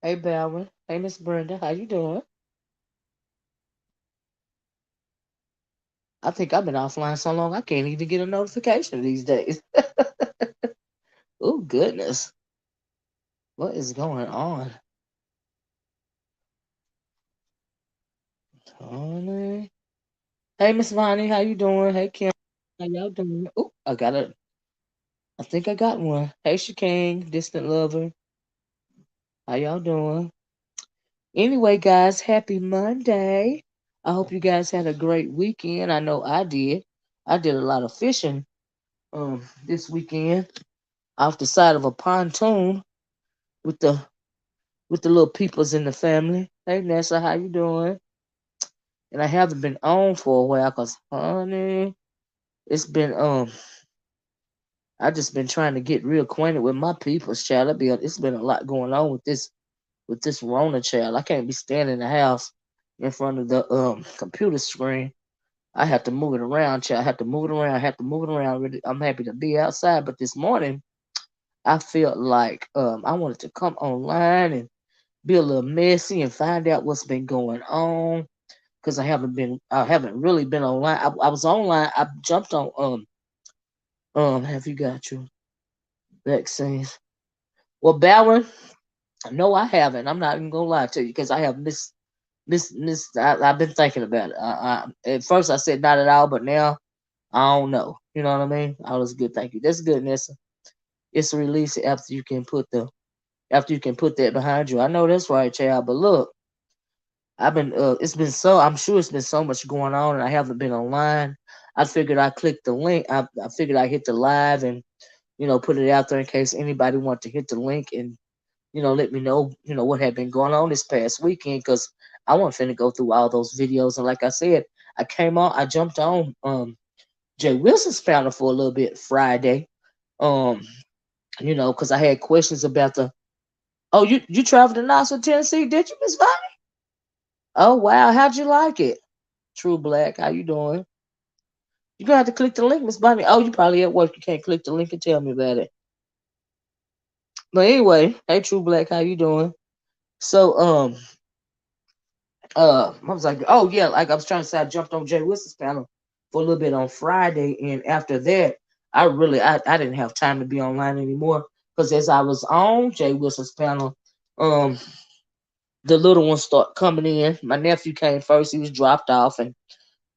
Hey, Baldwin. Hey, Miss Brenda. How you doing? I think I've been offline so long I can't even get a notification these days. Oh, goodness. What is going on? Honey. Hey, Miss Vonnie. How you doing? Hey, Kim. How y'all doing? Oh, I think I got one. Hey, King, distant lover. How y'all doing? Anyway, guys, happy Monday. I hope you guys had a great weekend. I know I did. I did a lot of fishing this weekend off the side of a pontoon with the little peoples in the family. Hey Nessa, how you doing? And I haven't been on for a while because honey, it's been I just been trying to get real acquainted with my people's child. It's been a lot going on with this Rona child. I can't be standing in the house in front of the computer screen. I have to move it around, child. I have to move it around. I have to move it around. Really, I'm happy to be outside, but this morning I felt like I wanted to come online and be a little messy and find out what's been going on because I haven't really been online. I was online. I jumped on have you got your vaccines? Well, Ballard, no, I haven't. I'm not even gonna lie to you because I have I've been thinking about it. At first I said not at all, but now I don't know. You know what I mean? All is good. Thank you. That's good, Nessa. It's a release after you can put that behind you. I know that's right, child. But look, I'm sure it's been so much going on and I haven't been online. I figured I clicked the link. I figured I hit the live and, put it out there in case anybody want to hit the link and, let me know, what had been going on this past weekend because I wasn't finna go through all those videos. And like I said, I jumped on, Jay Wilson's panel for a little bit Friday. Um, because I had questions about oh, you traveled to Knoxville, Tennessee, did you, Miss Bonnie? Oh wow, how'd you like it? True Black, how you doing? You gonna have to click the link, Miss Bonnie. Oh, you probably at work. You can't click the link and tell me about it. But anyway, hey True Black, how you doing? So I was like, oh yeah, like I was trying to say, I jumped on Jay Wilson's panel for a little bit on Friday, and after that, I didn't have time to be online anymore because as I was on Jay Wilson's panel, um the little ones start coming in. My nephew came first; he was dropped off, and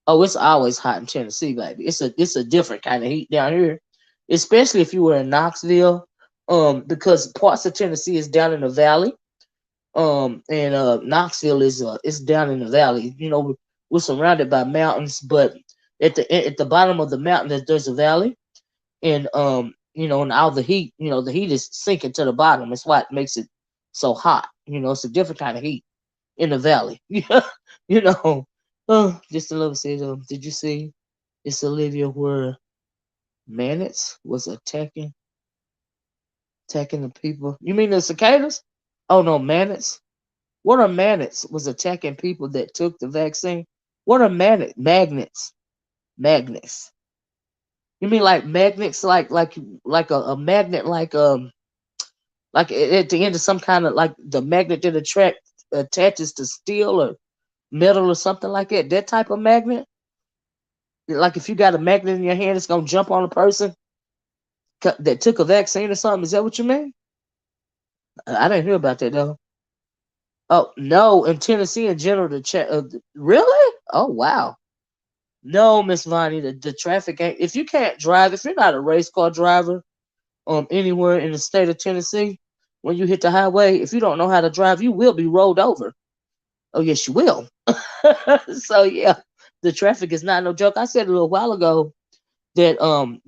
oh, it's always hot in Tennessee, baby. It's a different kind of heat down here, especially if you were in Knoxville, because parts of Tennessee is down in the valley, and Knoxville is down in the valley. We're surrounded by mountains, but at the bottom of the mountain there's a valley, and and all the heat, the heat is sinking to the bottom. That's why it makes it so hot. It's a different kind of heat in the valley. you know. Just a little said, did you see it's Olivia where Manix was attacking the people? You mean the cicadas? Oh no, Manix. What are Manix was attacking people that took the vaccine? What are magnets? Magnets. You mean like magnets like a magnet like at the end of some kind of like the magnet that attaches to steel or metal or something like that? That type of magnet? Like if you got a magnet in your hand, it's gonna jump on a person that took a vaccine or something. Is that what you mean? I didn't hear about that though. Oh no, in Tennessee in general, really? Oh wow. No, Miss Vonnie, the traffic ain't. If you can't drive, if you're not a race car driver, anywhere in the state of Tennessee, when you hit the highway, if you don't know how to drive, you will be rolled over. Oh yes, you will. So yeah, the traffic is not no joke. I said a little while ago that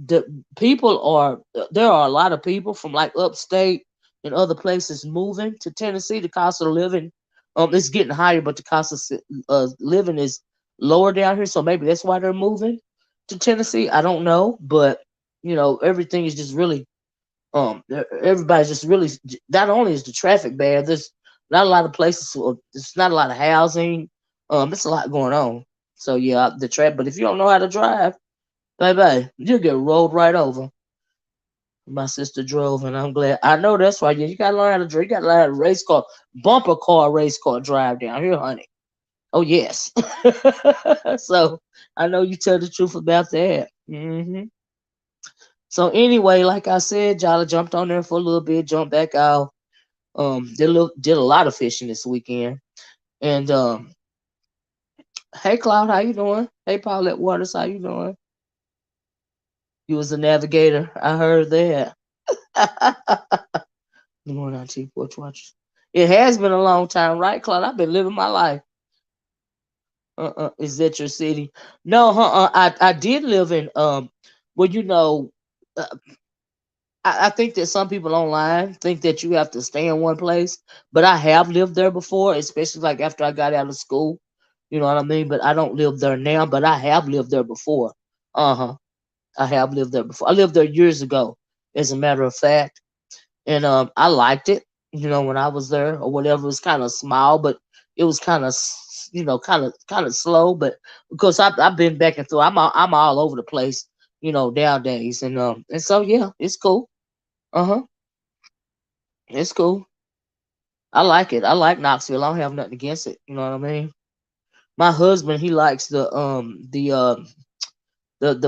the people are there are a lot of people from like upstate and other places moving to Tennessee. The cost of living is getting higher, but the cost of living is lower down here. So maybe that's why they're moving to Tennessee. I don't know, but everything is just really everybody's just really not only is the traffic bad. There's not a lot of places. There's not a lot of housing. It's a lot going on. So yeah, the traffic. But if you don't know how to drive, bye bye. You'll get rolled right over. My sister drove, and I'm glad. I know that's right. Yeah, you gotta learn how to drive. You gotta learn how to race car, bumper car, race car drive down here, honey. Oh yes. So I know you tell the truth about that. So anyway, like I said, Jolly jumped on there for a little bit, jumped back out. Did a lot of fishing this weekend. And hey, Cloud, how you doing? Hey, Paulette Waters, how you doing? You was a navigator. I heard that. Good morning, Auntie Porch Watchers. It has been a long time, right, Cloud? I've been living my life. Is that your city? No, I did live in well, uh, I think that some people online think that you have to stay in one place, but I have lived there before, especially like after I got out of school. You know what I mean? But I don't live there now, but I have lived there before. Uh huh. I have lived there before. I lived there years ago, as a matter of fact, and I liked it. When I was there or whatever, it was kind of small, but it was kind of kind of slow. But because I've been back and through, I'm all over the place. Nowadays, and so yeah, it's cool. Uh huh. It's cool. I like it. I like Knoxville. I don't have nothing against it. You know what I mean? My husband, he likes the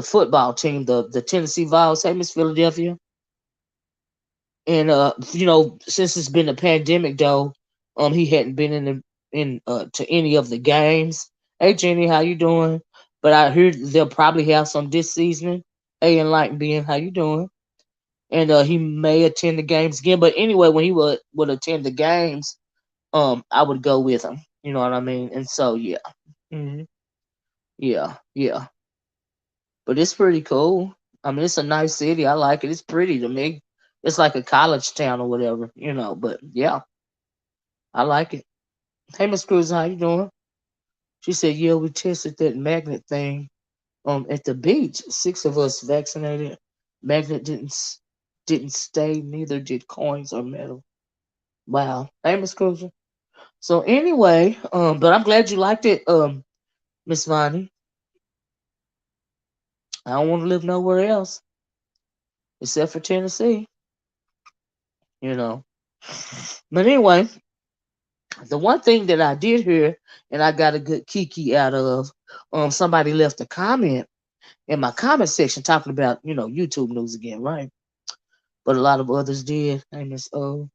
football team, the Tennessee Vols. Hey, Miss Philadelphia. And since it's been a pandemic though, he hadn't been in to any of the games. Hey Jenny, how you doing? But I heard they'll probably have some this season. Hey Enlighten being, how you doing? And he may attend the games again. But anyway, when he would attend the games, I would go with him. You know what I mean? And so yeah. hmm Yeah, yeah. But it's pretty cool. I mean, it's a nice city. I like it. It's pretty to me. It's like a college town or whatever. But yeah, I like it. Hey, Miss Cruz, how you doing? She said, yeah, we tested that magnet thing at the beach. 6 of us vaccinated. Magnet didn't stay. Neither did coins or metal. Wow. Hey, Miss Cruz. So anyway, but I'm glad you liked it, Miss Vonnie. I don't want to live nowhere else except for Tennessee. You know. But anyway, the one thing that I did hear and I got a good kiki out of, somebody left a comment in my comment section talking about, YouTube news again, right? But a lot of others did. Hey, Miss O.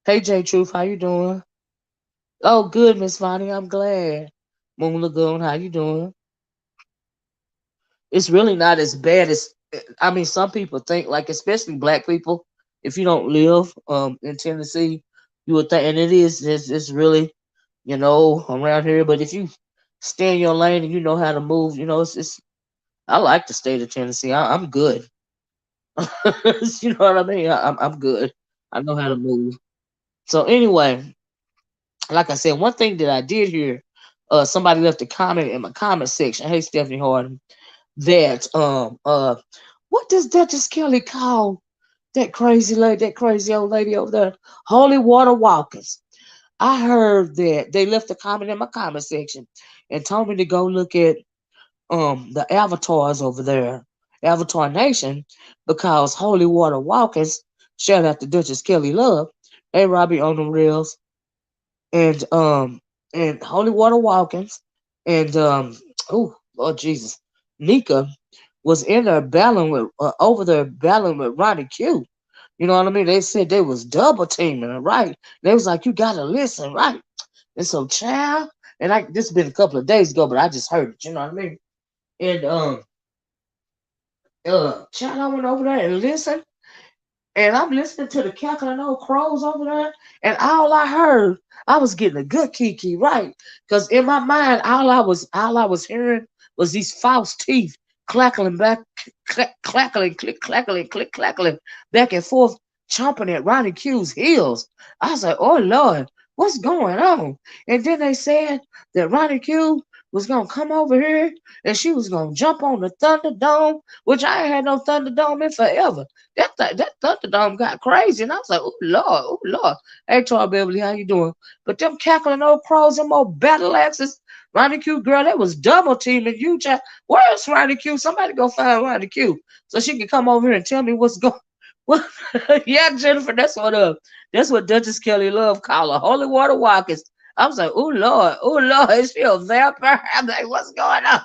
Hey, J Truth, how you doing? Oh, good, Miss Vonnie, I'm glad. Moon Lagoon, how you doing? It's really not as bad as, I mean, some people think, like, especially black people, if you don't live in Tennessee, you would think, and it's really, around here. But if you stay in your lane and you know how to move, it's I like the state of Tennessee. I'm good. You know what I mean? I'm good. I know how to move. So anyway, like I said, one thing that I did hear, somebody left a comment in my comment section. Hey, Stephanie Harden, that what does Duchess Kelly call that crazy lady, that crazy old lady over there? Holy water walkers. I heard that they left a comment in my comment section and told me to go look at the avatars over there, Avatar Nation, because Holy Water Walkers, shout out to Duchess Kelly Love, hey Robbie on the reels, and Holy Water Walkins, and oh Lord Jesus, Nika was in there battling with over there battling with Ronnie Q. You know what I mean? They said they was double teaming her, right? They was like, you gotta listen, right? And so, child, and this has been a couple of days ago, but I just heard it. You know what I mean? And child, I went over there and listened, and I'm listening to the cackling old crows over there, and all I heard, I was getting a good kiki, right? Because in my mind, all I was hearing was these false teeth clackling back, clackling, click, clackling, click, clackling, back and forth, chomping at Ronnie Q's heels. I was like, oh Lord, what's going on? And then they said that Ronnie Q was gonna come over here and she was gonna jump on the Thunderdome, which I ain't had no Thunderdome in forever. That Thunderdome got crazy, and I was like, "Oh Lord, oh Lord." Hey, Tar Beverly, how you doing? But them cackling old crows, them old battle axes, Ronnie Q, girl, that was double teaming you, child. Where's Ronnie Q? Somebody go find Ronnie Q so she can come over here and tell me what's going. What? Yeah, Jennifer, that's what Duchess Kelly Love call her, holy water walkers. I was like, oh Lord, is she a vampire? I'm like, what's going on?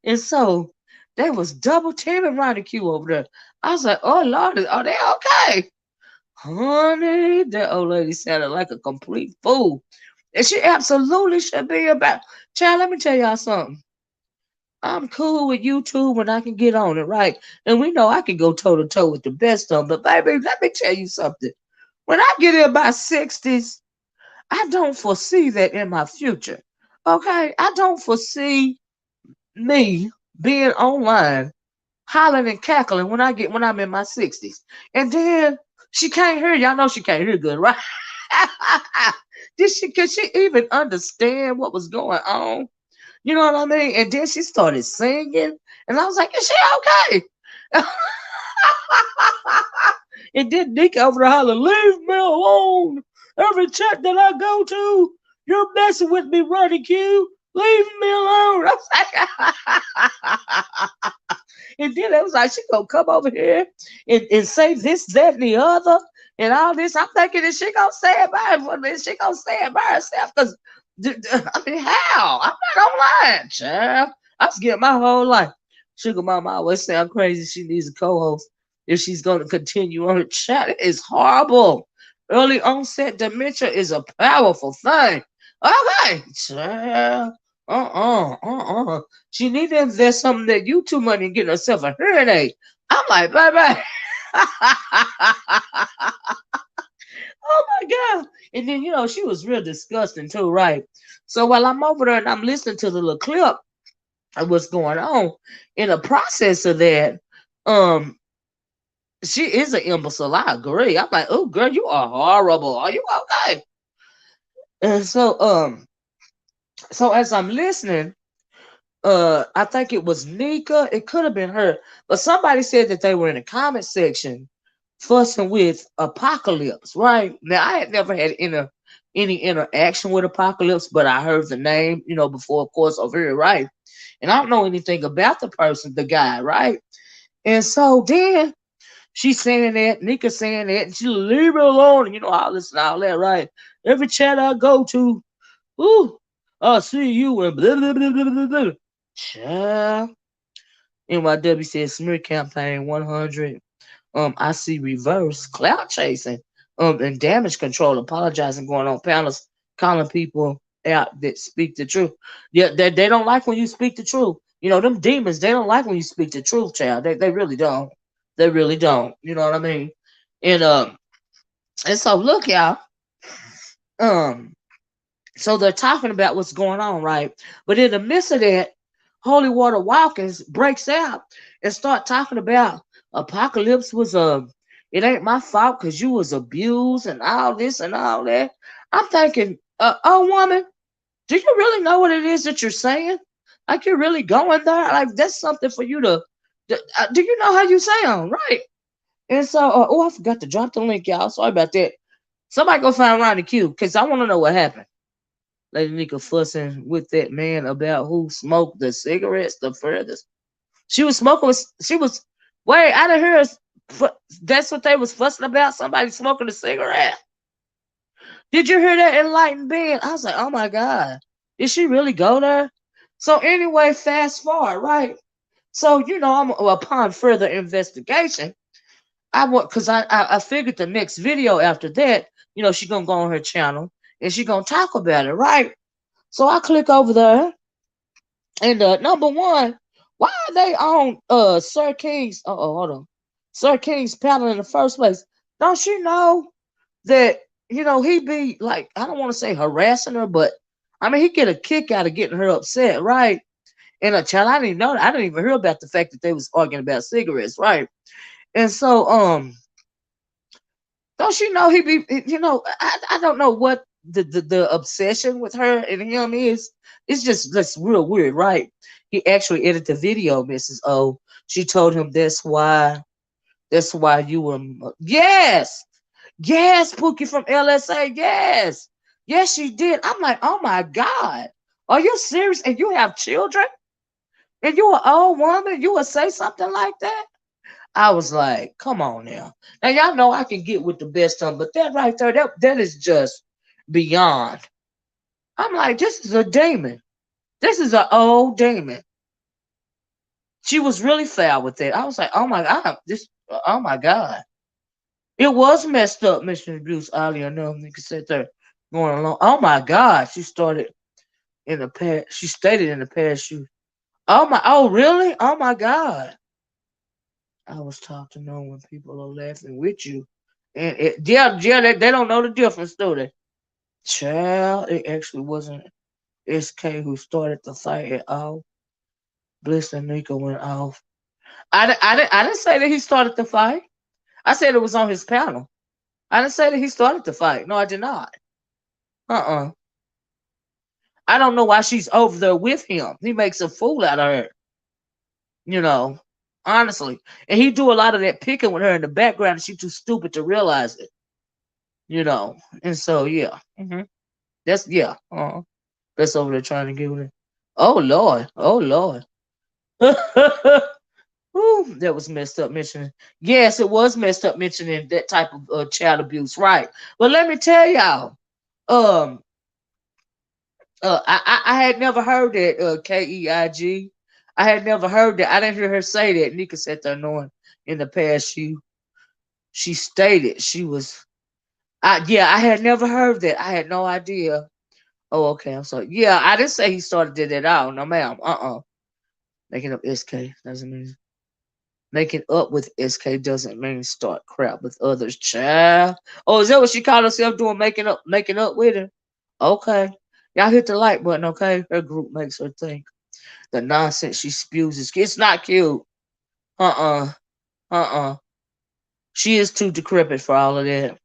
And so they was double teaming Ronnie Q over there. I was like, oh Lord, are they okay? Honey, that old lady sounded like a complete fool. And she absolutely should be about. Child, let me tell y'all something. I'm cool with YouTube when I can get on it, right? And we know I can go toe to toe with the best of them. But baby, let me tell you something. When I get in my 60s, I don't foresee that in my future. Okay? I don't foresee me being online hollering and cackling when I'm in my 60s. And then she can't hear. Y'all know she can't hear good, right? Could she even understand what was going on? You know what I mean? And then she started singing, and I was like, "Is she okay?" And then Nick over the holler, "Leave me alone! Every chat that I go to, you're messing with me, Ronnie Q. Leave me alone." I was like, and then I was like, she gonna come over here and say this, that, and the other, and all this. I'm thinking, is she gonna say it she gonna say it by herself? Because I mean, how? I'm not online, child. I was getting my whole life. Sugar Mama always sound crazy. She needs a co-host if she's gonna continue on her chat. It is horrible. Early onset dementia is a powerful thing. Okay, child. She need to invest some of that YouTube money and get herself a hearing aid. I'm like, baby. Oh my God. And then, she was real disgusting too, right? So while I'm over there and I'm listening to the little clip of what's going on, in the process of that, um, she is an imbecile. I agree. I'm like, oh girl, you are horrible. Are you okay? And so as I'm listening, I think it was Nika. It could have been her, but somebody said that they were in the comment section fussing with Apocalypse. Right now, I had never had any interaction with Apocalypse, but I heard the name, before, of course, over here, right? And I don't know anything about the person, the guy, right? And so then she's saying that, Nika saying that, and she leave me alone, and all this and all that, right? Every chat I go to, ooh, I'll see you and blah blah blah blah blah blah. Child. NYW says smear campaign 100. I see reverse cloud chasing. And damage control, apologizing, going on panels, calling people out that speak the truth. Yeah, they don't like when you speak the truth. Them demons, they don't like when you speak the truth, child. They really don't. They really don't. You know what I mean? And so look, y'all. Um, so they're talking about what's going on, right? But in the midst of that, Holy Water Watkins breaks out and start talking about Apocalypse was it ain't my fault because you was abused and all this and all that. I'm thinking, oh woman, do you really know what it is that you're saying? Like you're really going there? Like that's something for you to do you know how you sound, right? And so I forgot to drop the link, y'all. Sorry about that. Somebody go find Ronnie Q because I want to know what happened. Lady Nika fussing with that man about who smoked the cigarettes the furthest. She was smoking. She was. Wait, I didn't hear. That's what they was fussing about. Somebody smoking a cigarette. Did you hear that enlightened being? I was like, oh my God, did she really go there? So anyway, fast forward, right? So upon further investigation, I want because I figured the next video after that, she gonna go on her channel and she gonna talk about it, right? So I click over there, and number one, why are they on Sir King's? Hold on, Sir King's panel in the first place? Don't you know that he be like, I don't want to say harassing her, but I mean he get a kick out of getting her upset, right? And a child, I didn't even know. I didn't even hear about the fact that they was arguing about cigarettes, right? And so don't you know he be? I don't know what the obsession with her and him is. It's just that's real weird, right? He actually edited the video, Mrs. O. She told him that's why you were yes, yes, Pookie from LSA, yes. Yes, she did. I'm like, oh my God. Are you serious? And you have children? And you an old woman? You would say something like that? I was like, come on now. Now y'all know I can get with the best of them, but that right there, that is just beyond. I'm like, this is a demon. This is an old demon. She was really foul with it. I was like, oh my God, this, oh my God. It was messed up, Mr. Abuse, oddly enough. Nigga said there going along. Oh my God, she started in the past. She stated in the past. She, oh my, oh really? Oh my God. I was taught to know when people are laughing with you. And yeah, they don't know the difference, do they? Child, it actually wasn't SK who started the fight at all. Bliss and Nico went off. I didn't say that he started the fight. I said it was on his panel. I didn't say that he started the fight. No, I did not. Uh-uh. I don't know why she's over there with him. He makes a fool out of her, you know. Honestly. And he do a lot of that picking with her in the background, and she's too stupid to realize it, you know. And so yeah. That's yeah. That's over there trying to get with it. Oh Lord. Oh Lord. Ooh, that was messed up mentioning. Yes, it was messed up mentioning that type of child abuse, right? But let me tell y'all, um, I had never heard that KEIG. I had never heard that. I didn't hear her say that. Nika said there knowing in the past she stated she was. I had never heard that. I had no idea. Oh, okay. I'm sorry. Yeah, I didn't say he started it at all. No, ma'am. Making up SK doesn't mean making up with SK doesn't mean start crap with others, child. Oh, is that what she called herself doing? Making up with him. Okay. Y'all hit the like button, okay? Her group makes her think the nonsense she spews is it's not cute. Uh-uh. Uh-uh. She is too decrepit for all of that.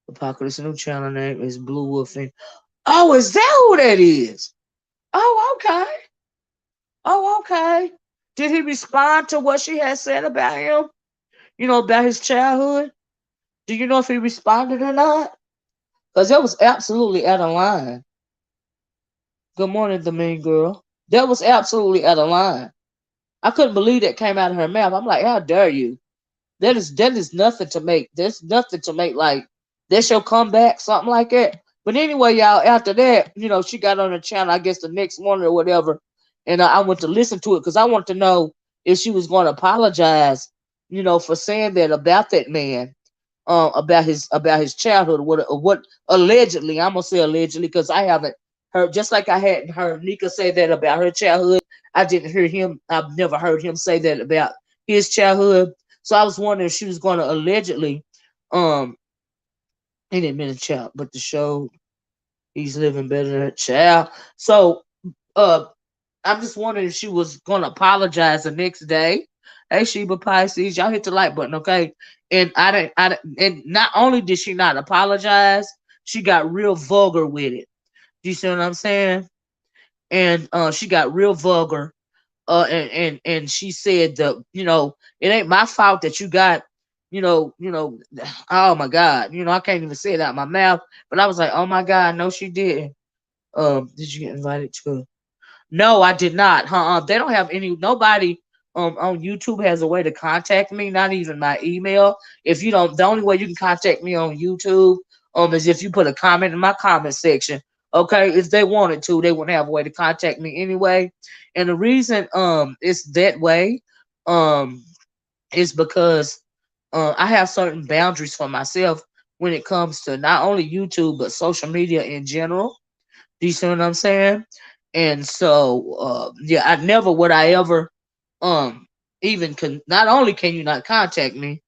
Apocalypse new channel name is Blue Wolfing. Oh, is that who that is? Oh, okay. Oh, okay. Did he respond to what she had said about him? You know, about his childhood? Do you know if he responded or not? Because that was absolutely out of line. Good morning, the mean girl. That was absolutely out of line. I couldn't believe that came out of her mouth. I'm like, how dare you? That is nothing to make. There's nothing to make like that's your comeback, something like that. But anyway, y'all, after that, she got on the channel, I guess the next morning or whatever, and I went to listen to it because I wanted to know if she was going to apologize, for saying that about that man, about his childhood, or what allegedly. I'm gonna say allegedly because I haven't heard. Just like I hadn't heard Nika say that about her childhood, I didn't hear him. I've never heard him say that about his childhood. So I was wondering if she was going to allegedly, um, he didn't mean a child, but to show he's living better than a child. So, uh, I'm just wondering if she was going to apologize the next day. Hey, Sheba Pisces, y'all hit the like button, okay? And and not only did she not apologize, she got real vulgar with it. Do you see what I'm saying? And she got real vulgar. And she said that it ain't my fault that you got oh my God, I can't even say it out my mouth, but I was like, oh my God, no, she didn't. Did you get invited to? No, I did not. They don't have any. Nobody on YouTube has a way to contact me. Not even my email. If you don't, the only way you can contact me on YouTube is if you put a comment in my comment section. Okay, if they wanted to, they wouldn't have a way to contact me anyway. And the reason it's that way um is because I have certain boundaries for myself when it comes to not only YouTube but social media in general. Do you see what I'm saying? And so, yeah, I never would I ever, even can. Not only can you not contact me,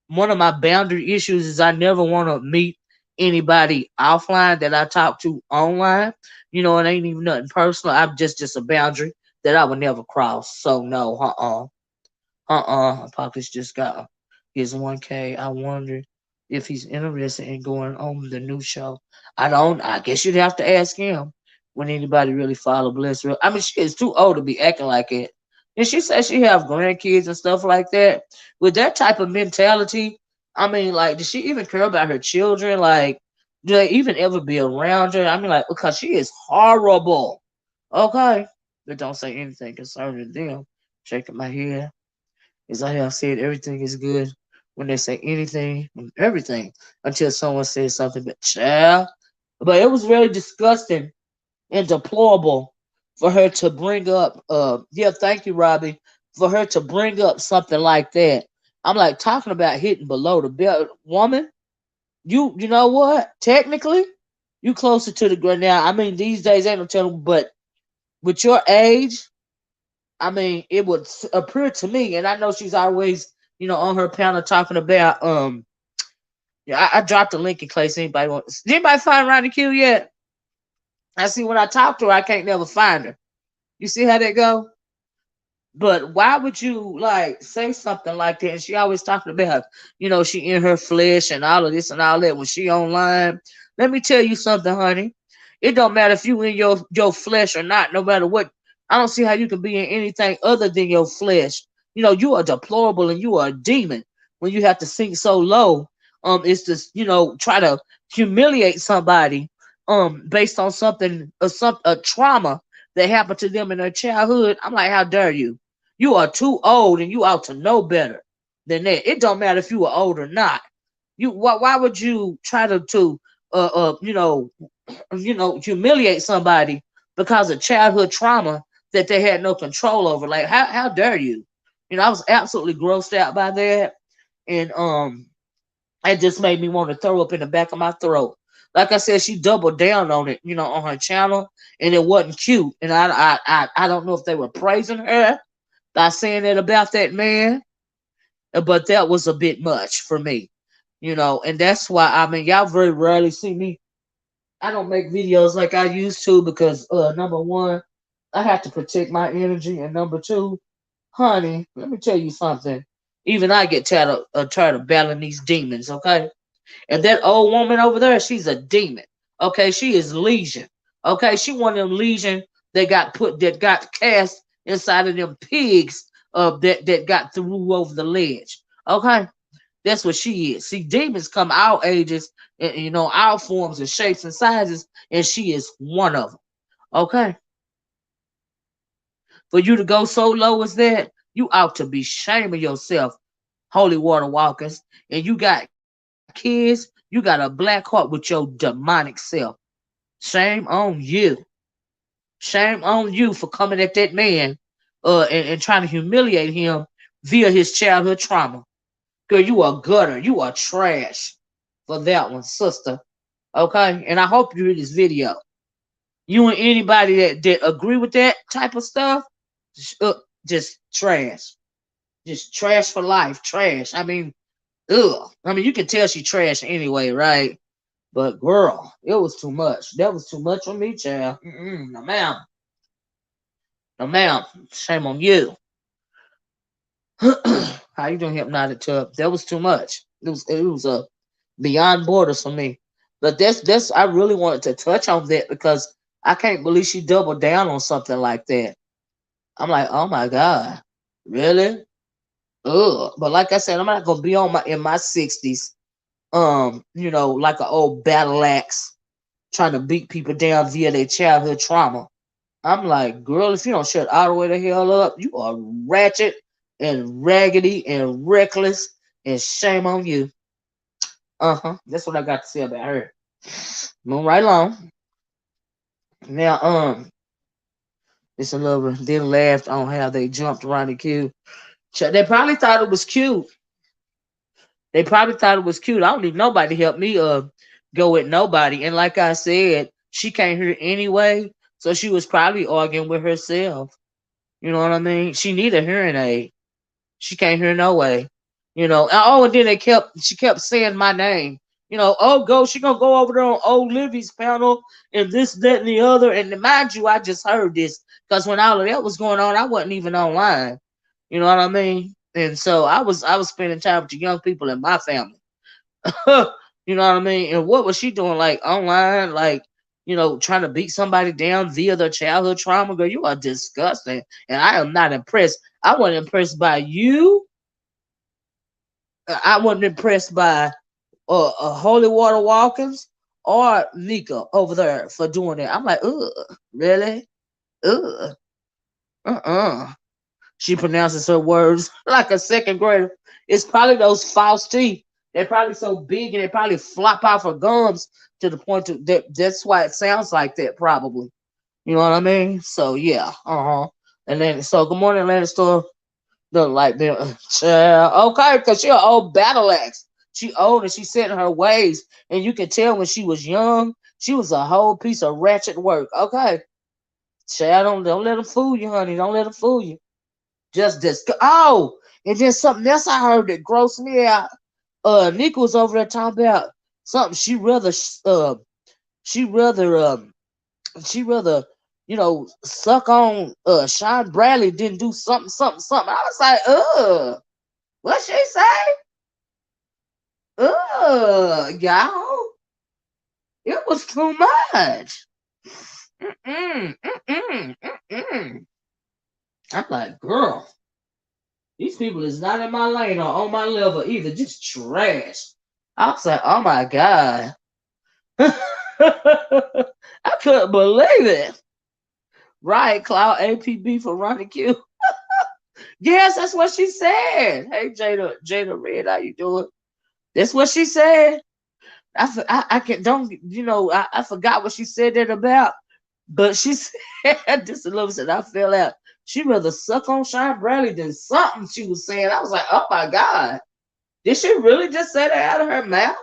one of my boundary issues is I never want to meet anybody offline that I talk to online. It ain't even nothing personal. I'm just a boundary that I would never cross. So no, Pockets just got his 1K. I wonder if he's interested in going on the new show. I don't. I guess you'd have to ask him when anybody really follow Bliss. I mean, she is too old to be acting like it. And she says she have grandkids and stuff like that. With that type of mentality, I mean, like, does she even care about her children? Like, Do they even ever be around her? I mean, like, because she is horrible. Okay. But don't say anything concerning them. Shaking my head. As I have said, everything is good when they say anything, everything, until someone says something, but child. But it was really disgusting and deplorable for her to bring up, yeah, thank you, Robbie, for her to bring up something like that. I'm like, talking about hitting below the belt. Woman, you know what? Technically, you closer to the ground now. I mean, these days ain't no telling, but with your age, I mean, it would appear to me, and I know she's always, on her panel talking about, yeah, I dropped a link in case anybody wants. Did anybody find Ronnie Q yet? I see when I talk to her, I can't never find her. You see how that go? But why would you like say something like that? And she always talking about, she in her flesh and all of this and all that when she online. Let me tell you something, honey. It don't matter if you in your flesh or not. No matter what, I don't see how you can be in anything other than your flesh. You are deplorable and you are a demon when you have to sink so low. It's just try to humiliate somebody based on something a trauma that happened to them in their childhood. I'm like, how dare you? You are too old and you ought to know better than that. It don't matter if you are old or not. Why would you try to humiliate somebody because of childhood trauma that they had no control over? Like, how dare you? I was absolutely grossed out by that, and it just made me want to throw up in the back of my throat. Like I said, she doubled down on it, on her channel, and it wasn't cute. And I don't know if they were praising her by saying that about that man, but that was a bit much for me, and that's why, I mean, y'all very rarely see me. I don't make videos like I used to because number one, I have to protect my energy, and number two, honey, let me tell you something. Even I get tired of battling these demons, okay? And that old woman over there, she's a demon. Okay, she is legion. Okay, she one of them legion that got cast inside of them pigs that got through over the ledge. Okay, that's what she is. See, demons come all ages, and, all forms and shapes and sizes, and she is one of them. Okay, for you to go so low as that, you ought to be shaming yourself, holy water walkers. And you got kids, you got a black heart with your demonic self. Shame on you. Shame on you for coming at that man and trying to humiliate him via his childhood trauma. Girl, you are gutter. You are trash for that one, sister. Okay? And I hope you hear this video. You and anybody that agree with that type of stuff, just trash. Just trash for life. Trash. I mean, ugh. I mean, you can tell she trash anyway, right? But girl, it was too much. That was too much for me, child. No, ma'am. No, ma'am. Shame on you. How you doing, hypnotic tub? That was too much. It was a beyond borders for me. But that's I really wanted to touch on that because I can't believe she doubled down on something like that. I'm like, oh my god, really? Ugh. But like I said, I'm not gonna be on my in my 60s, like an old battle axe trying to beat people down via their childhood trauma. I'm like, girl, if you don't shut all the way the hell up, you are ratchet and raggedy and reckless, and shame on you. That's what I got to say about her. Move right along. Now, this a little then laughed on how they jumped around the queue. They probably thought it was cute. They probably thought it was cute. I don't need nobody to help me go with nobody. And like I said, she can't hear anyway, so she was probably arguing with herself. You know what I mean? She need a hearing aid. She can't hear no way. Oh, and then she kept saying my name. Oh, she gonna go over there on Olivia's panel and this, that, and the other. And mind you, I just heard this because when all of that was going on, I wasn't even online. You know what I mean? And so I was spending time with the young people in my family. You know what I mean? And what was she doing, like online, like trying to beat somebody down via their childhood trauma? Girl, you are disgusting, and I am not impressed. I wasn't impressed by you. I wasn't impressed by Holy Water Walkins or Nika over there for doing that. I'm like, ugh, really? Ugh, uh-uh. She pronounces her words like a second grader. It's probably those false teeth. They're probably so big and they probably flop out her gums to the point that's why it sounds like that, probably. You know what I mean? So yeah, And then so good morning, Lannister. Look like them, child. Okay, because she an old battle axe. She old and she set in her ways, and you can tell when she was young, she was a whole piece of ratchet work. Okay, child, don't let them fool you, honey. Don't let them fool you. Just this. Oh, and then something else I heard that grossed me out. Nick was over there talking about something she rather she rather suck on Sean Bradley didn't do something. I was like, what she say? Y'all, it was too much. Mm-mm, mm-mm, mm-mm. I'm like, girl, these people is not in my lane or on my level either. Just trash. I was like, oh my god. I couldn't believe it. Right, Cloud APB for Ronnie Q. Yes, that's what she said. Hey, Jada Red, how you doing? That's what she said. I can don't I forgot what she said that about, but she said this a little said I fell out. She rather suck on Sean Bradley than something she was saying. I was like, oh my god, did she really just say that out of her mouth?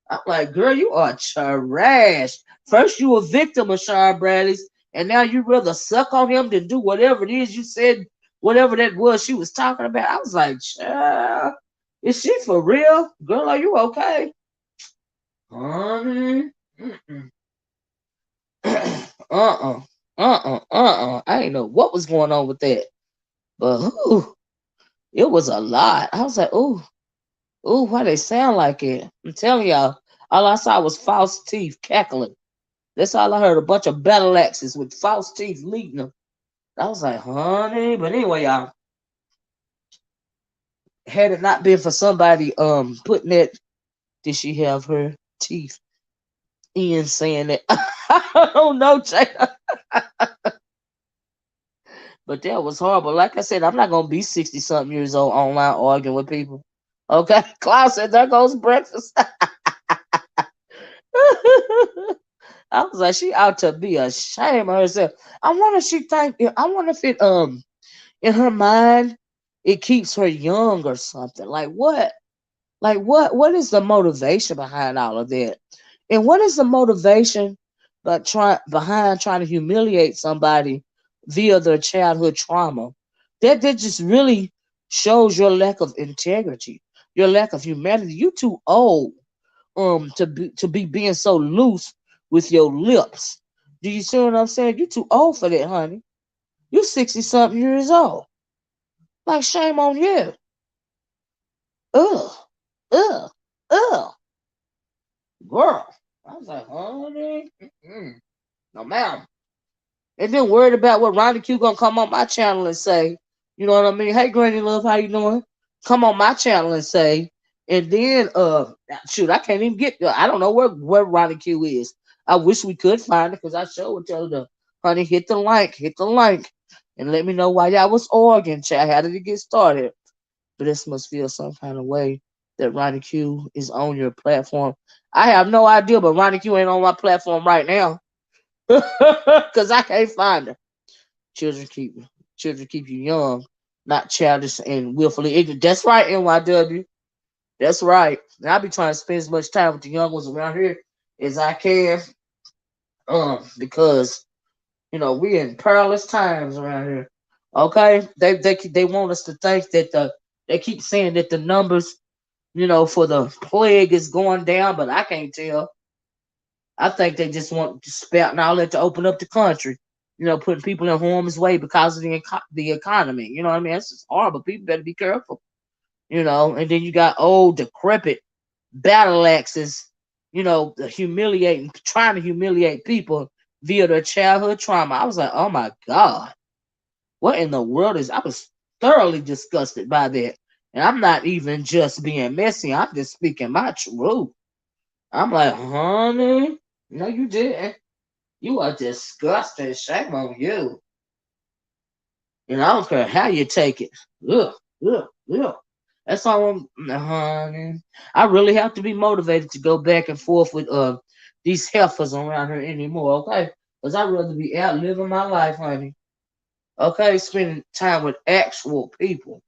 I'm like, girl, you are trash. First, you a victim of Sean Bradley's, and now you rather suck on him than do whatever it is you said, whatever that was she was talking about. I was like, child, is she for real? Girl, are you okay? Honey. uh-uh. I didn't know what was going on with that. But ooh, it was a lot. I was like, ooh, why they sound like it? I'm telling y'all, all I saw was false teeth cackling. That's all I heard. A bunch of battle axes with false teeth leading them. I was like, honey. But anyway, y'all, had it not been for somebody putting that, did she have her teeth in saying that? I don't know, Jada. But that was horrible. Like I said, I'm not gonna be 60 something years old online arguing with people. Okay, Klaus said there goes breakfast. I was like, she ought to be ashamed of herself. I wonder if it in her mind it keeps her young or something. Like what? Like what is the motivation behind all of that? And what is the motivation behind trying to humiliate somebody via their childhood trauma? That just really shows your lack of integrity, your lack of humanity. You too old to be being so loose with your lips. Do you see what I'm saying? You too old for that, honey. You 60 something years old. Like shame on you. Ugh. Ugh. Ugh. Girl. I was like, honey. Mm-mm. No ma'am. And then worried about what Ronnie Q gonna come on my channel and say. You know what I mean? Hey Granny Love, how you doing? Come on my channel and say. And then shoot, I can't even get I don't know where Ronnie Q is. I wish we could find it because I sure would tell her, honey, hit the link, and let me know why y'all was arguing, chat. How did it get started? But this must feel some kind of way that Ronnie Q is on your platform. I have no idea, but Ronnie Q ain't on my platform right now. Because I can't find her. Children keep children keep you young, not childish and willfully ignorant. That's right, NYW. That's right. And I be trying to spend as much time with the young ones around here as I can. Because we're in perilous times around here. Okay, they want us to think that they keep saying that the numbers, for the plague is going down, but I can't tell. I think they just want to spout all that to open up the country. Putting people in harm's way because of the economy. You know what I mean? It's just horrible. People better be careful. And then you got old, decrepit battle axes, trying to humiliate people via their childhood trauma. I was like, oh my God, what in the world I was thoroughly disgusted by that. And I'm not even just being messy, I'm just speaking my truth. I'm like, honey, no, you didn't. You are disgusting. Shame on you. And I don't care how you take it. Ugh, ugh, ugh. That's all honey. I really have to be motivated to go back and forth with these heifers around here anymore, okay? Because I'd rather be out living my life, honey. Okay, spending time with actual people.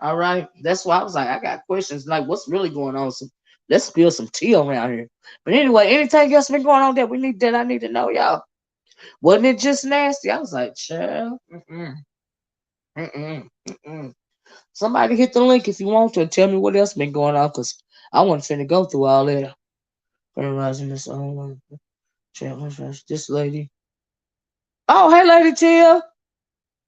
All right. That's why I was like, I got questions like what's really going on? So let's spill some tea around here. But anyway, anything else been going on that I need to know, y'all? Wasn't it just nasty? I was like, child. Mm-mm, mm-mm, mm-mm. Somebody hit the link if you want to and tell me what else been going on, cause I wasn't finna go through all that. Realizing this this lady. Oh, hey, Lady Tia.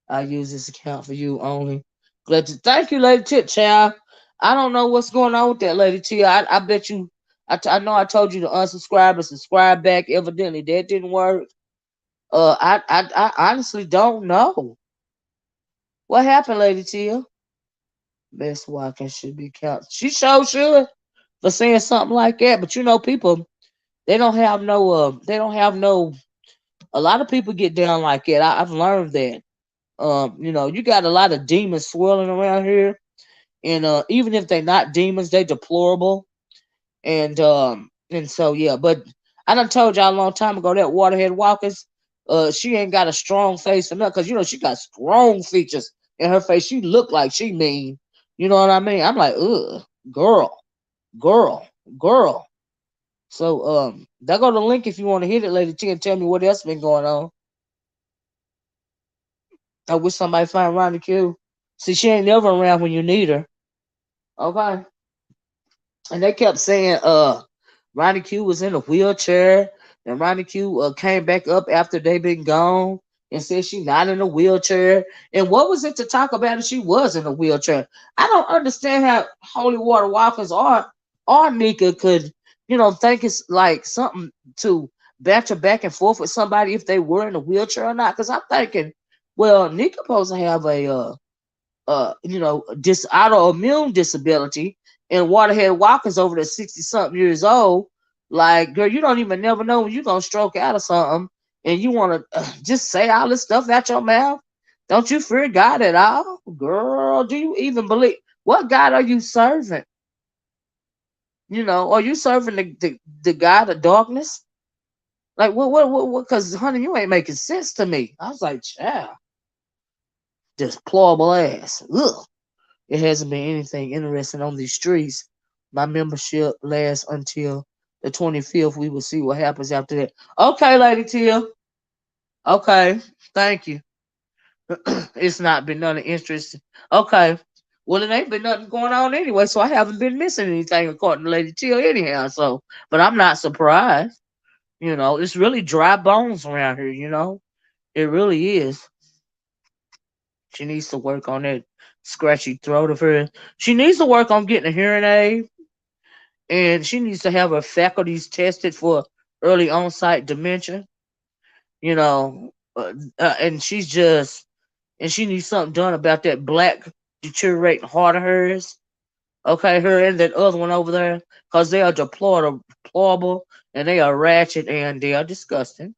I use this account for you only. Glad to thank you, Lady Tia. Child. I don't know what's going on with that, Lady Tia. I bet you. I know I told you to unsubscribe and subscribe back. Evidently, that didn't work. I honestly don't know what happened, Lady Tia. Best Watkins should be counted. She sure should for saying something like that. But you know, people they don't have no. They don't have no. A lot of people get down like that. I've learned that. You know, you got a lot of demons swirling around here, and even if they're not demons, they deplorable. And so yeah, but I done told y'all a long time ago that Waterhead Walkers, she ain't got a strong face for nothing, cause you know she got strong features in her face. She look like she mean. You know what I mean? I'm like, ugh, girl, girl, girl. So there go the link if you want to hit it, Lady T, and tell me what else been going on. I wish somebody find Ronnie Q. See, she ain't never around when you need her. Okay. And they kept saying Ronnie Q was in a wheelchair and Ronnie Q came back up after they been gone and said she not in a wheelchair. And what was it to talk about if she was in a wheelchair? I don't understand how holy water walkers or Nika could, you know, think it's like something to banter back and forth with somebody if they were in a wheelchair or not. Because I'm thinking, well, Nika supposed to have a you know, autoimmune disability, and Waterhead Walker's over the 60 something years old. Like, girl, you don't even never know when you're gonna stroke out or something, and you want to just say all this stuff out your mouth. Don't you fear God at all, girl? Do you even believe what God are you serving? You know, are you serving the God of darkness? Like, what? Because, honey, you ain't making sense to me. I was like, child, deplorable ass. Ugh. It hasn't been anything interesting on these streets. My membership lasts until the 25th. We will see what happens after that. Okay, Lady Tia. Okay, thank you. It's not been none of interest. Okay. Well, it ain't been nothing going on anyway, so I haven't been missing anything according to Lady Tia anyhow. So, but I'm not surprised. You know, it's really dry bones around here. You know, it really is. She needs to work on that scratchy throat of hers. She needs to work on getting a hearing aid, and she needs to have her faculties tested for early onset dementia. You know, and she needs something done about that black deteriorating heart of hers. Okay, her and that other one over there, because they are deplorable, and they are ratchet, and they are disgusting.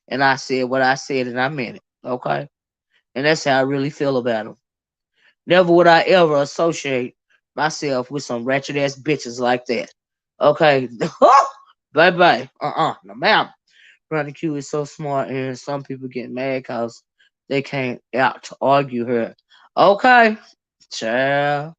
And I said what I said, and I meant it. Okay, and that's how I really feel about them. Never would I ever associate myself with some ratchet ass bitches like that. Okay. Bye bye. No, ma'am. Ronnie Q is so smart, and some people get mad because they can't out to argue her. Okay. Child.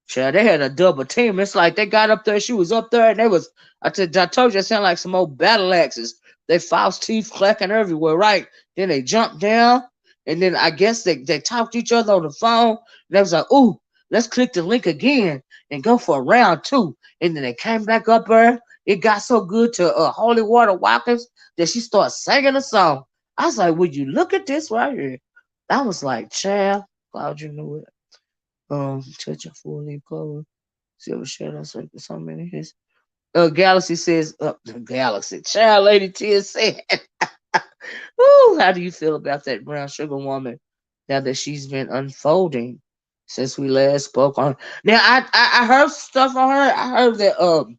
Child, they had a double team. It's like they got up there, she was up there, and they was I told you it sounded like some old battle axes. They false teeth clacking everywhere, right? Then they jumped down, and then I guess they talked to each other on the phone. And they was like, ooh, let's click the link again and go for a round two. And then they came back up there. It got so good to Holy Water Walkers that she started singing a song. I was like, would you look at this right here? I was like, child, Cloud, you knew it. Touch a full leaf clover. Silver shadow circle so many hits. Galaxy says, Galaxy. Child Lady Tia said, ooh, how do you feel about that brown sugar woman now that she's been unfolding since we last spoke on? Now I heard stuff on her. I heard that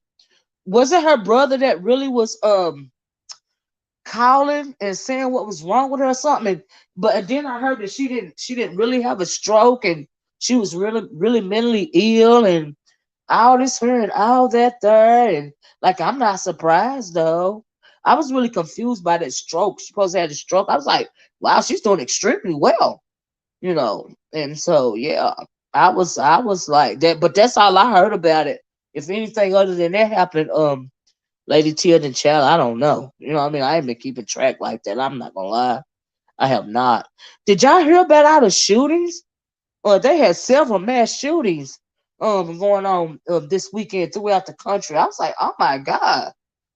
Was it her brother that really was calling and saying what was wrong with her or something? But then I heard that she didn't really have a stroke, and she was really mentally ill, and all this her and all that there, and like I'm not surprised though. I was really confused by that stroke. She supposed to have a stroke. I was like, wow, she's doing extremely well, And so yeah, I was like that, but that's all I heard about it. If anything other than that happened, Lady Tilden Child, I don't know. You know what I mean? I ain't been keeping track like that. I'm not gonna lie. I have not. Did y'all hear about all the shootings? They had several mass shootings going on this weekend throughout the country. I was like, oh my God,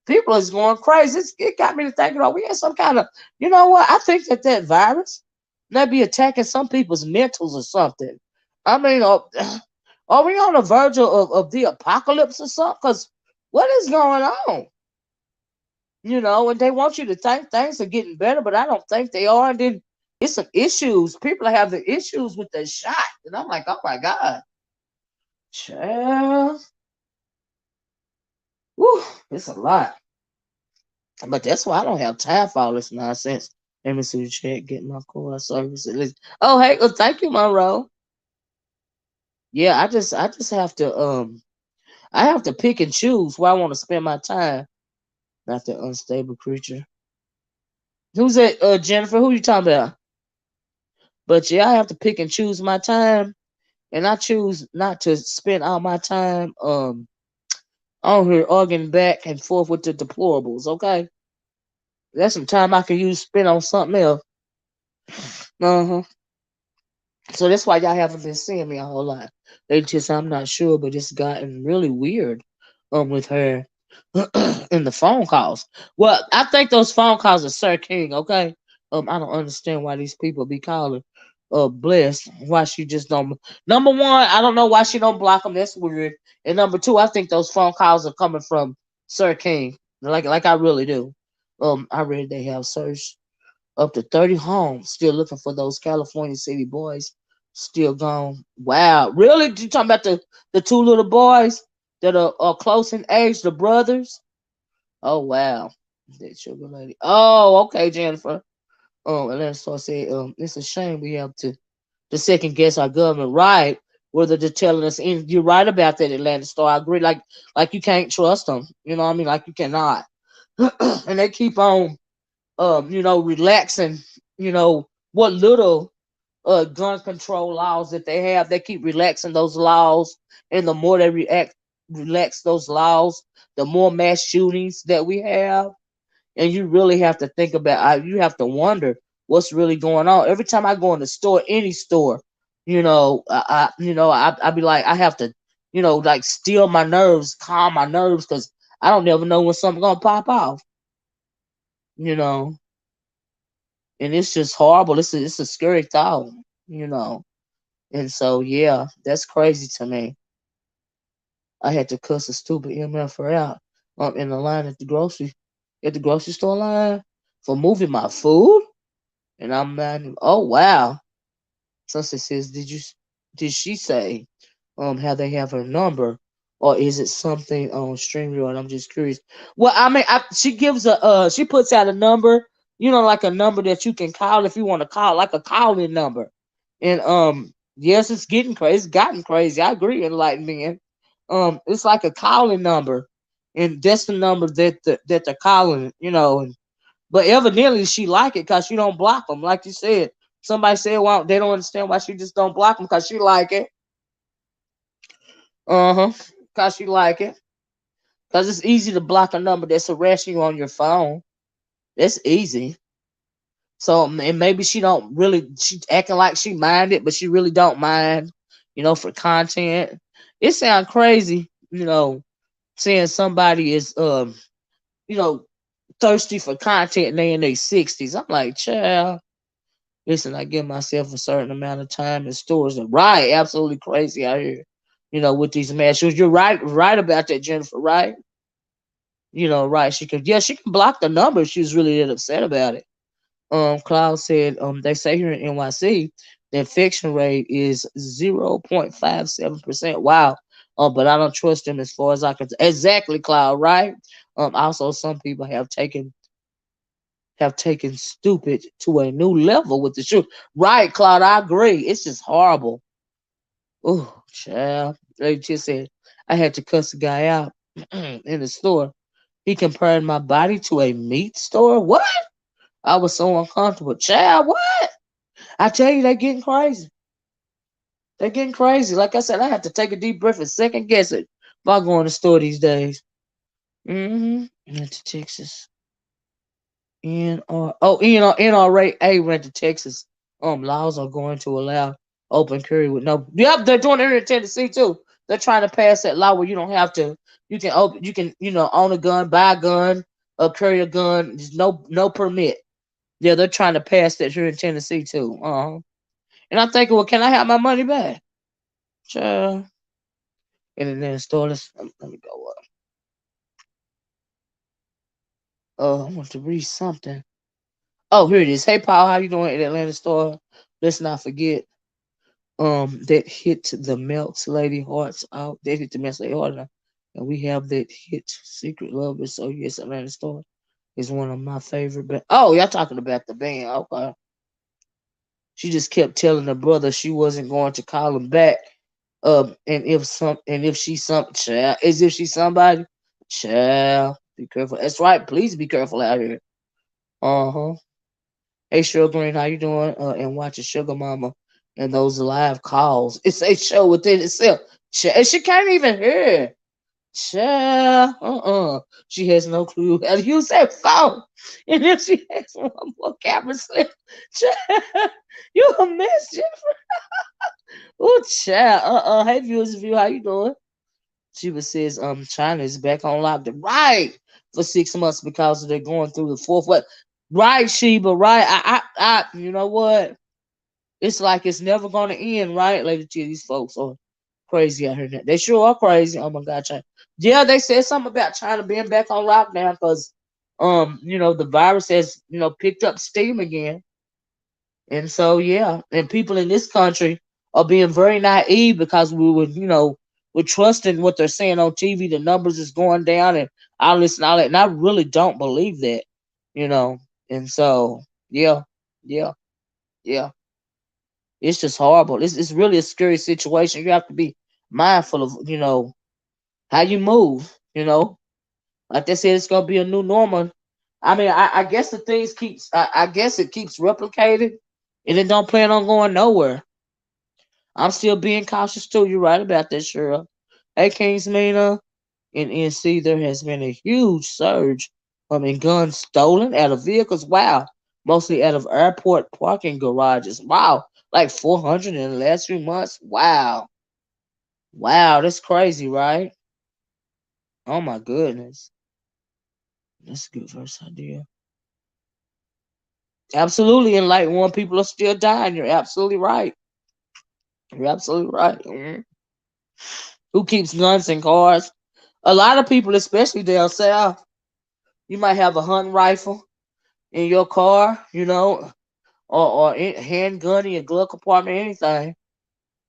people is going crazy. It got me to thinking, oh, we had some kind of, you know what? I think that virus may be attacking some people's mentals or something. I mean, are we on the verge of the apocalypse or something? Because what is going on? And they want you to think things are getting better, but I don't think they are. And then it's some issues. People have the issues with the shot. And I'm like, oh my God. Child. Woo, it's a lot. But that's why I don't have time for all this nonsense. Let me see the chat, get my core service at least. Oh, hey, thank you, Monroe. Yeah, I just have to pick and choose where I want to spend my time. Not the unstable creature. Who's that, Jennifer? Who you talking about? But yeah, I have to pick and choose my time, and I choose not to spend all my time on here arguing back and forth with the deplorables. Okay, that's some time I can use spend on something else. Uh huh. So that's why y'all haven't been seeing me a whole lot. They just I'm not sure, but it's gotten really weird with her in the phone calls. Well, I think those phone calls are Sir King, okay? I don't understand why these people be calling blessed. Why she just don't number one, I don't know why she don't block them. That's weird. And number two, I think those phone calls are coming from Sir King. Like I really do. I read they have searched up to 30 homes, still looking for those California City boys still gone. Wow. Really? You talking about the two little boys that are close in age, the brothers? Oh, wow. That sugar lady. Oh, okay, Jennifer. And then so I said, it's a shame we have to second guess our government, right? Whether they're telling us, and you're right about that, Atlanta Star. I agree. Like you can't trust them. You know what I mean? Like you cannot. And they keep on relaxing, what little gun control laws that they have. They keep relaxing those laws, and the more they relax those laws, the more mass shootings that we have. And you really have to think about. You have to wonder what's really going on. Every time I go in the store, any store, I be like, I have to, like still my nerves, calm my nerves, because I don't never know when something's gonna pop off. You know, and it's just horrible. It's a scary thought, you know. And so yeah, that's crazy to me. I had to cuss a stupid MFR out in the line at the grocery store line for moving my food, and I'm not. Oh wow! Sunset says, Did she say how they have her number, or is it something on StreamYard? I'm just curious. Well, I mean, she gives she puts out a number, like a number that you can call if you want to call, like a calling number. And yes, it's getting crazy. It's gotten crazy. I agree, enlightened man. It's like a calling number, and that's the number that they're calling. But evidently she like it because she don't block them, like you said. Somebody said, well, they don't understand why she just don't block them because she like it. Uh-huh. Because she like it. Because it's easy to block a number that's harassing you on your phone. That's easy. So, and maybe she acting like she minded, but she really don't mind, for content. It sounds crazy, saying somebody is, you know, thirsty for content and they in their 60s. I'm like, child, listen, I give myself a certain amount of time in stores. And right, absolutely crazy out here, with these mass shootings. You're right about that, Jennifer, right? Right. She can block the number. She was really that upset about it. Cloud said, they say here in NYC, the infection rate is 0.57%. Wow. But I don't trust them as far as I can. Exactly, Cloud. Right. Also, some people have taken stupid to a new level with the shoe. Right, Cloud. I agree. It's just horrible. Oh, child. They just said I had to cuss the guy out in the store. He compared my body to a meat store. What? I was so uncomfortable. Child, what? I tell you, they getting crazy. They're getting crazy. Like I said, I have to take a deep breath and second guess it if I go in the store these days. Went to Texas. NRA went to Texas. Laws are going to allow open carry with no. Yep, they're doing it here in Tennessee too. They're trying to pass that law where you don't have to. You can open. You can own a gun, buy a gun, or carry a gun. There's no permit. Yeah, they're trying to pass that here in Tennessee too. And I'm thinking, well, can I have my money back? Sure. And then the store. Let me go up. I want to read something. Oh, here it is. Hey, Paul, how you doing at Atlanta store? Let's not forget. That hit the melts lady hearts out. That hit the melts lady heart out. And we have that hit Secret Lovers. So yes, Atlanta store is one of my favorite. But y'all talking about the band? Okay. She just kept telling her brother she wasn't going to call him back. And if she's some child, as if she's somebody, child, be careful. That's right. Please be careful out here. Uh-huh. Hey, Sugar Green, how you doing? And watching Sugar Mama and those live calls. It's a show within itself. And she can't even hear. Child, She has no clue how to use that phone. And if she has one more camera slip, child, you a mischief. Oh, child. Hey, viewers, how you doing? Sheba says, China is back on lockdown. Right. For 6 months because they're going through the fourth what? Right, Sheba, right. You know what? It's like it's never gonna end, right? Lady T, these folks are crazy out here now. They sure are crazy. Oh my God, China. Yeah, they said something about China being back on lockdown because the virus has, picked up steam again. And so, yeah, and people in this country are being very naive because we're trusting what they're saying on TV. The numbers is going down, and I listen to all that, and I really don't believe that, you know. And so, yeah, yeah, yeah, it's just horrible. It's really a scary situation. You have to be mindful of, how you move. Like they said, it's gonna be a new normal. I mean, I guess the things keeps. I guess it keeps replicated, and it don't plan on going nowhere. I'm still being cautious too. You're right about that, Cheryl. Hey, Kingsmina. In NC, there has been a huge surge in guns stolen out of vehicles. Wow. Mostly out of airport parking garages. Wow. Like 400 in the last few months. Wow. Wow. That's crazy, right? Oh, my goodness. That's a good first idea. Absolutely. And like one, people are still dying. You're absolutely right. You're absolutely right. Who keeps guns in cars? A lot of people, especially down south, you might have a hunting rifle in your car, or handgun in your glove compartment, anything.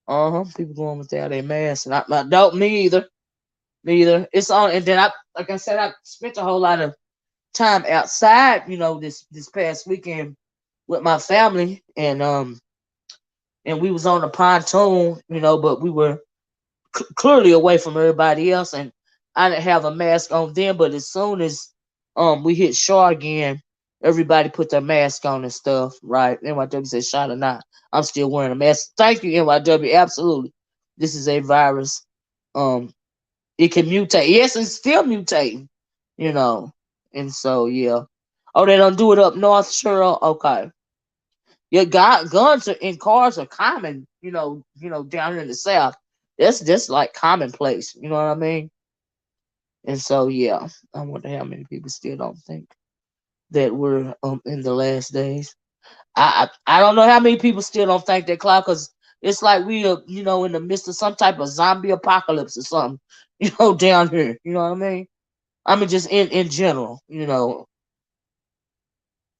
People going without their mask, and I don't me either. Me either. It's on, and then like I said, I spent a whole lot of time outside, this past weekend with my family, and we was on the pontoon, but we were clearly away from everybody else, and I didn't have a mask on then. But as soon as we hit shore again, everybody put their mask on and stuff. Right? NYW said, "Shot or not, I'm still wearing a mask." Thank you, NYW. Absolutely, this is a virus. It can mutate. Yes, it's still mutating. You know, and so yeah. Oh, they don't do it up north, Cheryl. Okay. Yeah, guns in cars are common. Down here in the south, that's just like commonplace. You know what I mean? And so yeah, I wonder how many people still don't think that we're in the last days. I don't know how many people still don't think that, cloud, because it's like we are in the midst of some type of zombie apocalypse or something. Down here. You know what I mean? I mean just in general.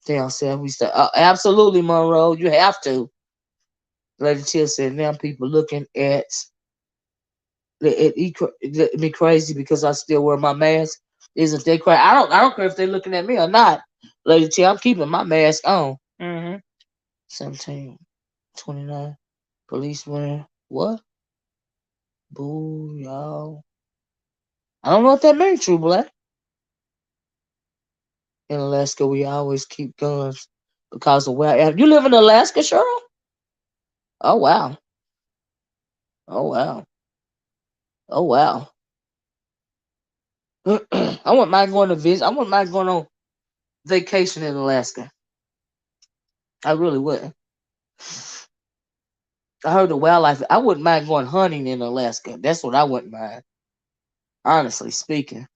Down south we say absolutely, Monroe. You have to. Lady Chill said now people looking at It me crazy because I still wear my mask. Isn't that crazy? I don't care if they're looking at me or not. Lady T, I'm keeping my mask on. 17, 29. Police wearing what? Boo, y'all. I don't know what that means, True Black. In Alaska, we always keep guns because of where you live in Alaska, Cheryl. Oh wow. Oh wow. Oh wow. I wouldn't mind going to visit. I wouldn't mind going on vacation in Alaska. I really wouldn't. I heard the wildlife. I wouldn't mind going hunting in Alaska. That's what I wouldn't mind. Honestly speaking.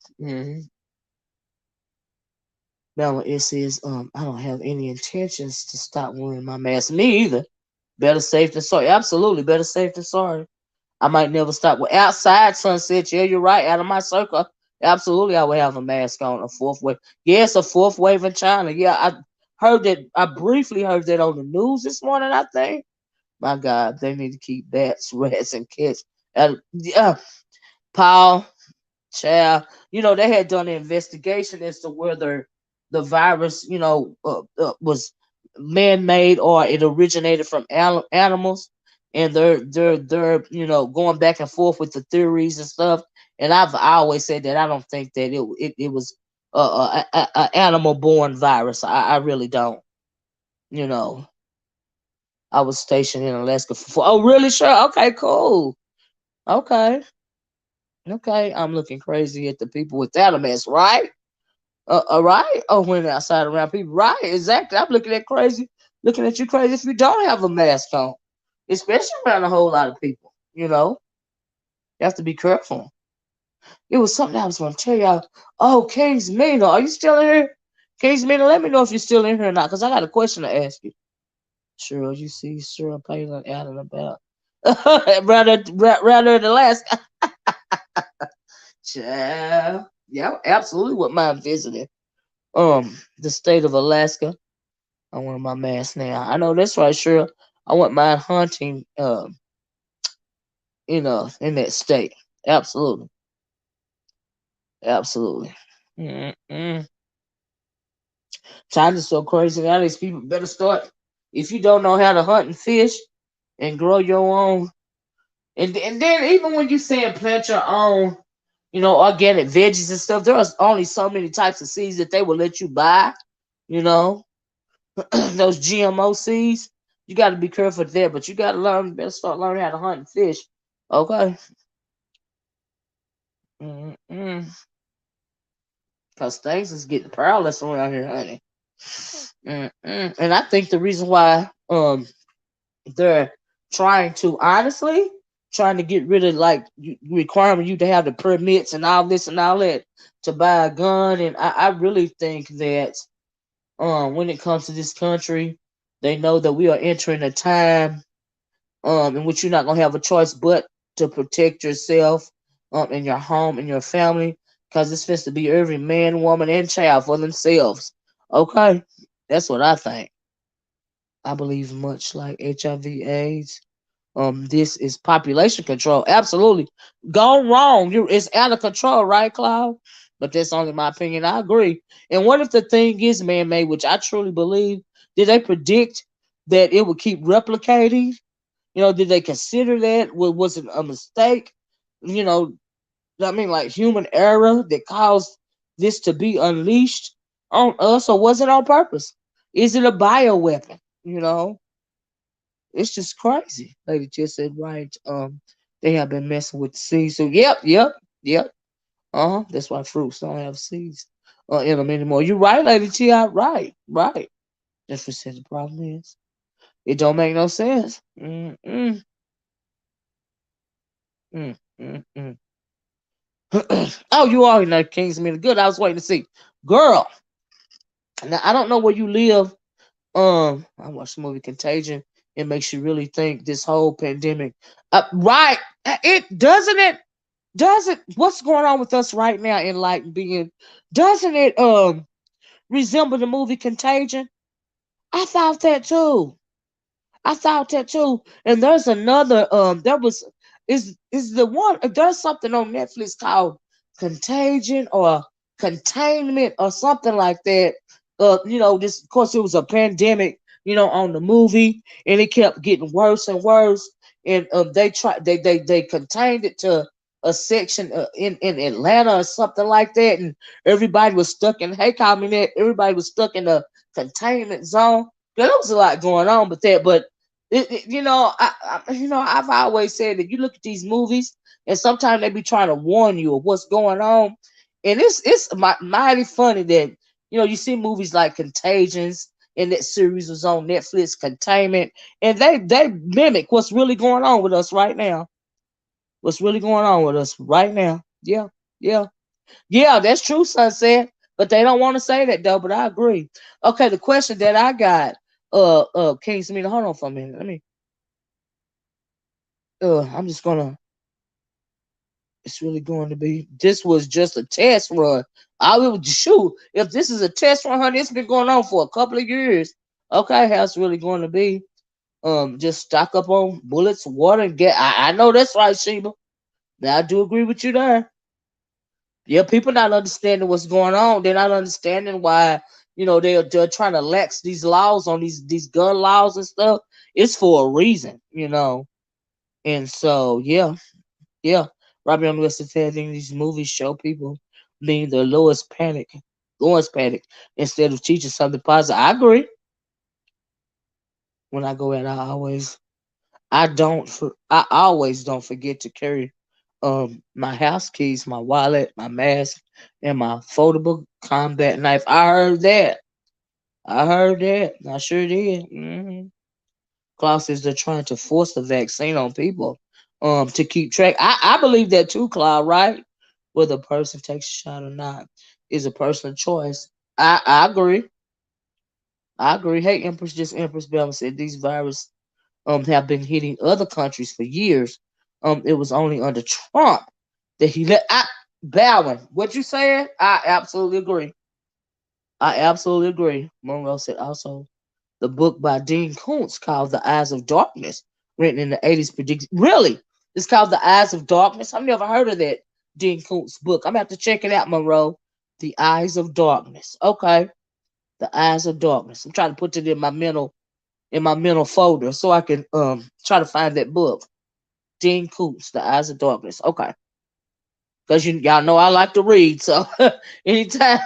Now it says, I don't have any intentions to stop wearing my mask. Me either. Better safe than sorry. Absolutely, better safe than sorry. I might never stop. Well, outside sunset, yeah, you're right. Out of my circle, absolutely, I would have a mask on. A fourth wave. Yes, a fourth wave in China. Yeah, I heard that. I briefly heard that on the news this morning. I think. My God, they need to keep bats, rats, and cats. Yeah, Paul, child, they had done an investigation as to whether the virus, was man-made or it originated from animals, and they're going back and forth with the theories and stuff. And I always said that I don't think that it was a animal-born virus. I really don't. You know, I was stationed in Alaska for. Oh, really? Sure. Okay. Cool. Okay. Okay. I'm looking crazy at the people without a mask, right? Right? Oh, when outside around people, right? Exactly. I'm looking at you crazy if you don't have a mask on, especially around a whole lot of people. You have to be careful. It was something I was going to tell y'all. Oh, King's Mina, are you still in here? King's Mina, let me know if you're still in here or not, because I got a question to ask you. Sure, you see Cheryl Palin out and about. rather than the last. Child. Yeah, absolutely wouldn't mind visiting. The state of Alaska. I want my mask now. I know that's right, sure. I want mine hunting, in that state. Absolutely. Absolutely. Mm-mm. Time is so crazy now. These people better start. If you don't know how to hunt and fish and grow your own, and then even when you saying plant your own, organic veggies and stuff, there are only so many types of seeds that they will let you buy. You know, those GMO seeds. You got to be careful there, but you got to learn. You better start learning how to hunt and fish. Okay. Because things is getting perilous around here, honey. And I think the reason why they're trying to get rid of like requiring you to have the permits and all this and all that to buy a gun, and I really think that when it comes to this country, they know that we are entering a time in which you're not gonna have a choice but to protect yourself, and your home and your family, because it's supposed to be every man, woman, and child for themselves. Okay, that's what I think. I believe much like HIV/AIDS. This is population control. Absolutely, gone wrong. It's out of control, right, Cloud? But that's only my opinion. I agree. And what if the thing is man-made, which I truly believe? Did they predict that it would keep replicating? Did they consider that? Was it a mistake? You know, I mean, like human error that caused this to be unleashed on us, or was it on purpose? Is it a bioweapon? It's just crazy. Lady just said, right. They have been messing with the seeds. So, yep. That's why fruits don't have seeds in them anymore. You're right, Lady T. Right. That's what said the problem is. It don't make no sense. Mm, mm, mm. Oh, you are in that Kingsman. Good. I was waiting to see. Girl, now I don't know where you live. I watched the movie Contagion. It makes you really think this whole pandemic. Right. It doesn't it doesn't what's going on with us right now in like being doesn't it resemble the movie Contagion? I thought that too. I thought that too. And there's another there was Is the one there's something on Netflix called Contagion or Containment or something like that. This of course it was a pandemic, on the movie, and it kept getting worse and worse. And they contained it to a section in Atlanta or something like that, and everybody was stuck in. Hey, call me that. Everybody was stuck in a containment zone. There was a lot going on with that, but I've always said that you look at these movies, and sometimes they be trying to warn you of what's going on, and it's mighty funny that you see movies like Contagions, and that series was on Netflix, Containment, and they mimic what's really going on with us right now. What's really going on with us right now? Yeah, yeah, yeah. That's true, Sunset. But they don't want to say that though. But I agree. Okay, the question that I got, King Samina, hold on for a minute. I'm just gonna. It's really going to be. This was just a test run. I will shoot. If this is a test run, honey, it's been going on for a couple of years. Okay, how it's really going to be? Just stock up on bullets, water, and get. I know that's right, Sheba. Now I do agree with you there. Yeah, people not understanding what's going on. They're not understanding why they're trying to lax these laws on these gun laws and stuff. It's for a reason. And so yeah. Robbie on the West said these movies show people being the lowest panic instead of teaching something positive. I agree. When I go out, I always don't forget to carry my house keys, my wallet, my mask, and my foldable combat knife. I heard that. I heard that. I sure did. Klaus says they're trying to force the vaccine on people to keep track. I believe that too, Cloud, right? Whether a person takes a shot or not is a personal choice. I agree. I agree. Hey, Empress Bell said these viruses have been hitting other countries for years. It was only under Trump that he let Bowen. What you saying? I absolutely agree. I absolutely agree. Monroe said also the book by Dean Koontz called The Eyes of Darkness, written in the 80s, predicts really. It's called The Eyes of Darkness. I've never heard of that Dean Koontz book. I'm gonna have to check it out, Monroe. The Eyes of Darkness. Okay. The Eyes of Darkness. I'm trying to put it in my mental folder so I can try to find that book. Dean Koontz, The Eyes of Darkness. Okay. Because y'all know I like to read, so anytime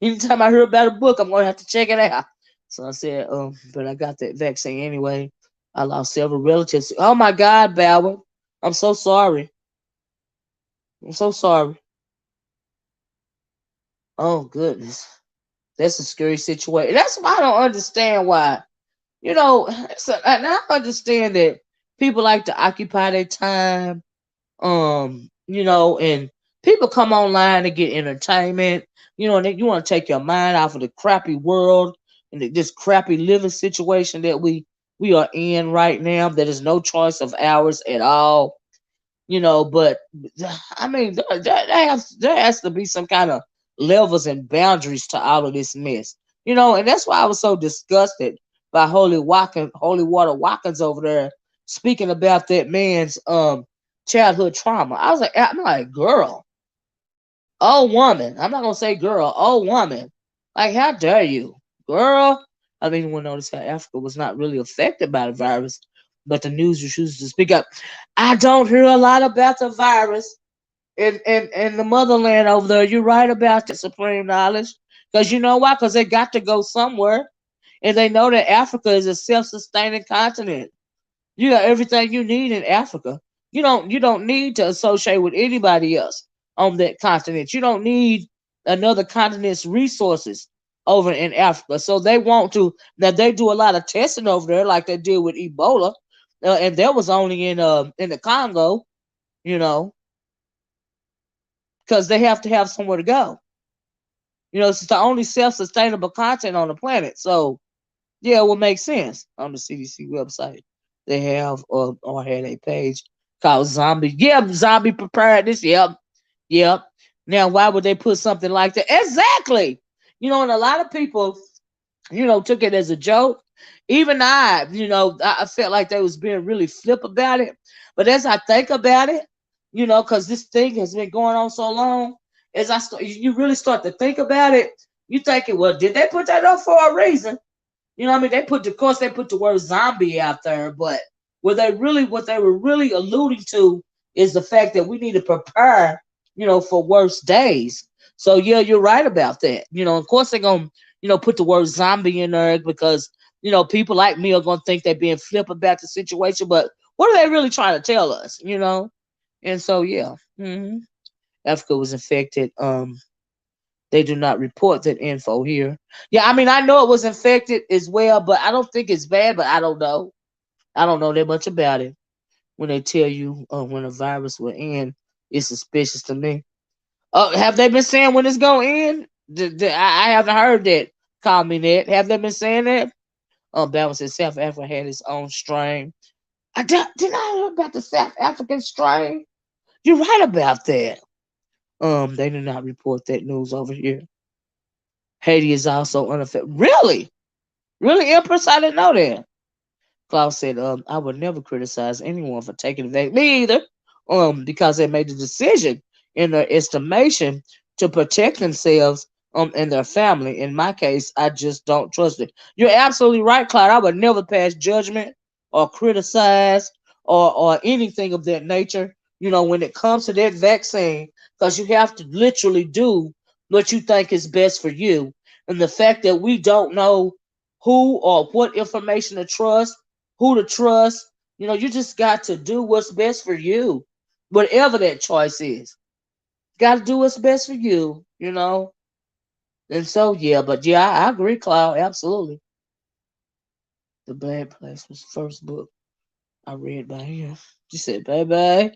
anytime I hear about a book, I'm gonna have to check it out. So I said, but I got that vaccine anyway. I lost several relatives. Oh my God, Bauer. I'm so sorry. I'm so sorry. Oh goodness. That's a scary situation. That's why I don't understand why. And I understand that people like to occupy their time, and people come online to get entertainment, and you want to take your mind off of the crappy world and this crappy living situation that we are in right now. That is no choice of ours at all. But I mean, there has to be some kind of levels and boundaries to all of this mess. And that's why I was so disgusted by Holy Water Watkins over there speaking about that man's childhood trauma. I'm like, girl, oh woman. I'm not gonna say girl, oh woman. Like, how dare you, girl? I mean, anyone notice how Africa was not really affected by the virus, but the news refuses to speak up. I don't hear a lot about the virus in the motherland over there. You're right about that, Supreme Knowledge. Because you know why? Because they got to go somewhere. And they know that Africa is a self-sustaining continent. You got everything you need in Africa. You don't need to associate with anybody else on that continent. You don't need another continent's resources over in Africa. So they want to now they do a lot of testing over there, like they did with Ebola, and that was only in the Congo, you know, because they have to have somewhere to go. It's the only self-sustainable continent on the planet. So yeah, it would make sense on the CDC website. They have or had a page called Zombie. Yeah, Zombie Preparedness. Yep, yep. Now, why would they put something like that? Exactly. And a lot of people, took it as a joke. Even I felt like they was being really flip about it. But as I think about it, because this thing has been going on so long, as you really start to think about it, you thinking, well, did they put that up for a reason? You know what I mean? Of course, they put the word zombie out there, but what they were really alluding to is the fact that we need to prepare, for worse days. So yeah, you're right about that. Of course they're gonna, put the word zombie in there because, people like me are gonna think they're being flip about the situation, but what are they really trying to tell us? And so yeah, Africa was infected. They do not report that info here. Yeah, I mean, I know it was infected as well, but I don't think it's bad, but I don't know. I don't know that much about it. When they tell you when a virus will end, it's suspicious to me. Have they been saying when it's going to end? I haven't heard that. Call me that. Have they been saying that? That was in South Africa had its own strain. Did I hear about the South African strain? You're right about that. They did not report that news over here. Haiti is also unaffected. Really? Really, Empress? I didn't know that. Klaus said, I would never criticize anyone for taking the vaccine. Me either. Because they made the decision in their estimation to protect themselves and their family. In my case, I just don't trust it. You're absolutely right, Cloud. I would never pass judgment or criticize or anything of that nature, when it comes to that vaccine, because you have to literally do what you think is best for you. And the fact that we don't know who or what information to trust, who to trust. You just got to do what's best for you, whatever that choice is. Got to do what's best for you. And so, yeah, but yeah, I agree, Cloud, absolutely. The Bad Place was the first book I read by him. She said, baby,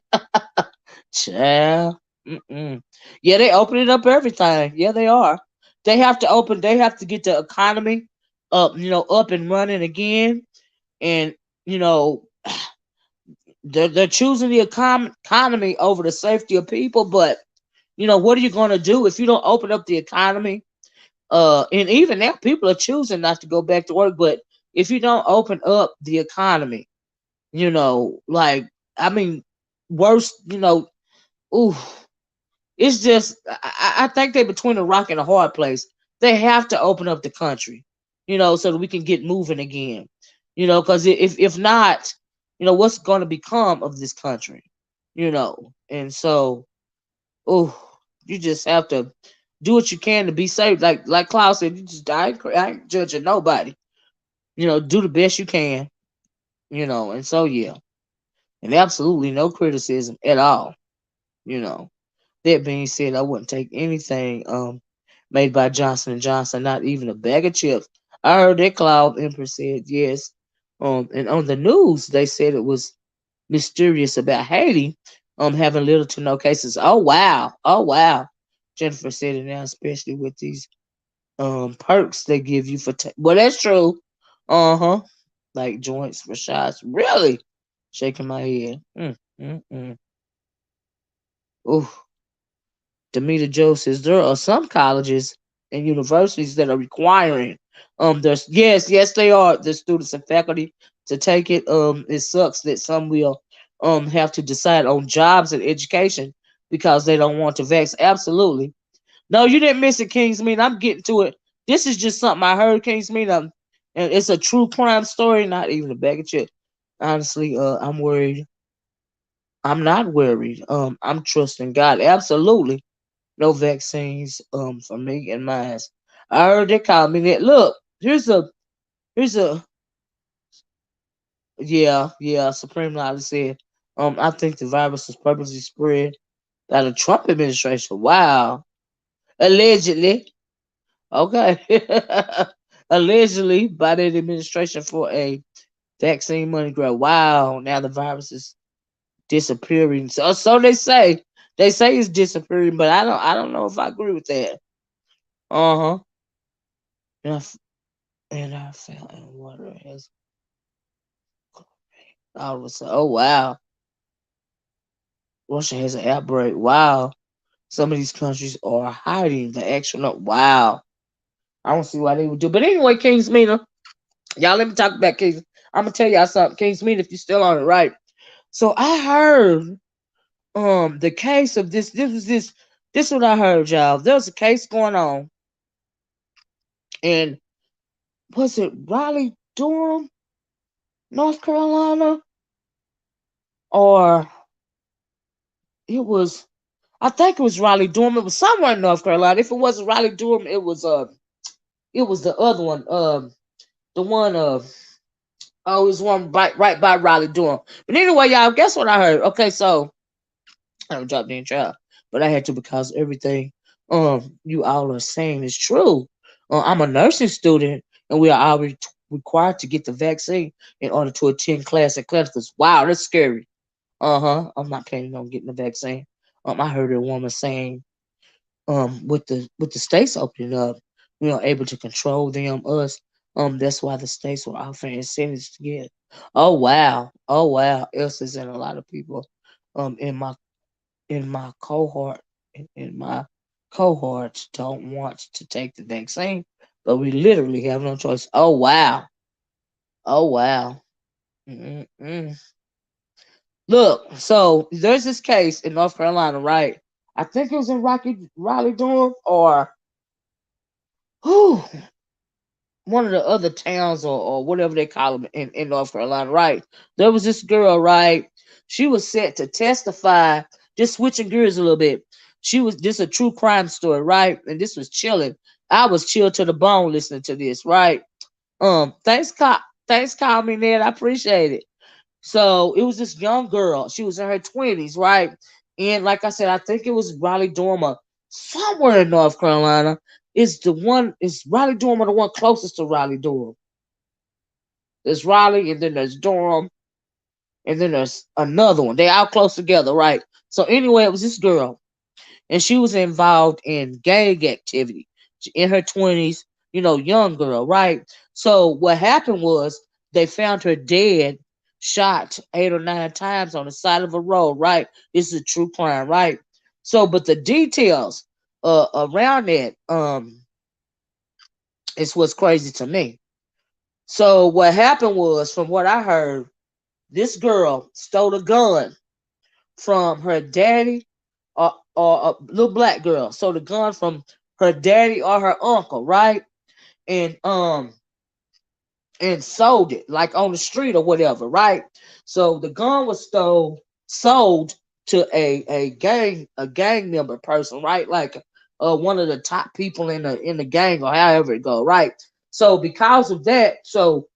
child. Mm-mm. Yeah, they open it up everything. Yeah, they are. They have to get the economy up and running again. And, you know, they're choosing the economy over the safety of people. But what are you going to do if you don't open up the economy? And even now, people are choosing not to go back to work. But if you don't open up the economy, like I mean, worse, ooh, it's just I think they're between a rock and a hard place. They have to open up the country, so that we can get moving again. Because if not, what's going to become of this country? And so, oh, you just have to do what you can to be safe. Like Klaus said, you just I ain't judging nobody. Do the best you can. And so yeah, and absolutely no criticism at all. You know. That being said, I wouldn't take anything made by Johnson and Johnson, not even a bag of chips. I heard that Cloud Empress said yes. And on the news they said it was mysterious about Haiti having little to no cases. Oh wow. Oh wow. Jennifer said it now, especially with these perks they give you for well, that's true. Uh-huh. Like joints for shots. Really? Shaking my head. Mm. Ooh. Demita Joe says there are some colleges and universities that are requiring there's yes they are the students and faculty to take it. It sucks that some will have to decide on jobs and education because they don't want to vax. Absolutely. No, you didn't miss it, Kingsmead. I'm getting to it. This is just something I heard, Kingsmead. And it's a true crime story, not even a bag of chips. Honestly, I'm worried. I'm not worried. I'm trusting God. Absolutely no vaccines for me and mine. I heard they call me that. Look, here's a yeah, Supreme Leader said, I think the virus was purposely spread by the Trump administration. Wow. Allegedly. Okay. Allegedly by that administration for a vaccine money grab. Wow, now the virus is disappearing. So they say. They say it's disappearing, but I don't know if I agree with that. Uh-huh. And our fountain water has all of a sudden. Oh wow, Russia has an outbreak. Wow, some of these countries are hiding the actual. Wow, I don't see why they would do. But anyway, King's Mina, y'all let me talk about Kings. I'm gonna tell y'all something, King's Mina. If you're still on it, right? So I heard the case of this what I heard, y'all. There was a case going on, and was it Raleigh, Durham, North Carolina, or it was I think it was Raleigh, Durham. It was somewhere in North Carolina. If it wasn't Raleigh, Durham, it was the other one. The one oh, it was one right by Raleigh, Durham. But anyway, y'all, guess what I heard? Okay, so I don't drop the intro, but I had to because everything you all are saying is true. I'm a nursing student, and we are all required to get the vaccine in order to attend class at classes. Wow, that's scary. I'm not planning on getting the vaccine. I heard a woman saying, with the states opening up, we are able to control them, us. That's why the states were offering incentives to get. Oh wow, oh wow. Elsa's and a lot of people, in my cohort in my cohorts don't want to take the vaccine, but we literally have no choice. Oh wow, oh wow. Mm-mm. Look, so there's this case in North Carolina, right? I think it was in Raleigh, Durham, or whew, one of the other towns, or whatever they call them in North Carolina, right? There was this girl, right? She was set to testify, just switching gears a little bit. She was this a true crime story, right? And this was chilling. I was chilled to the bone listening to this, right? Thanks, call me, Ned. I appreciate it. So it was this young girl. She was in her 20s, right? And like I said, I think it was Raleigh Dormer, somewhere in North Carolina. Is Raleigh Durham the one closest to Raleigh Durham? There's Raleigh, and then there's Durham, and then there's another one. They all close together, right? So anyway, it was this girl, and she was involved in gang activity. In her 20s, young girl, right? So what happened was they found her dead, shot 8 or 9 times on the side of a road, right? This is a true crime, right? So, but the details around that is what's crazy to me. So what happened was, from what I heard, this girl stole a gun from her daddy, or a little black girl. So the gun from her daddy or her uncle, right? And and sold it like on the street or whatever, right? So the gun was sold to a gang member person, right? Like one of the top people in the gang, or however it go, right? So because of that, so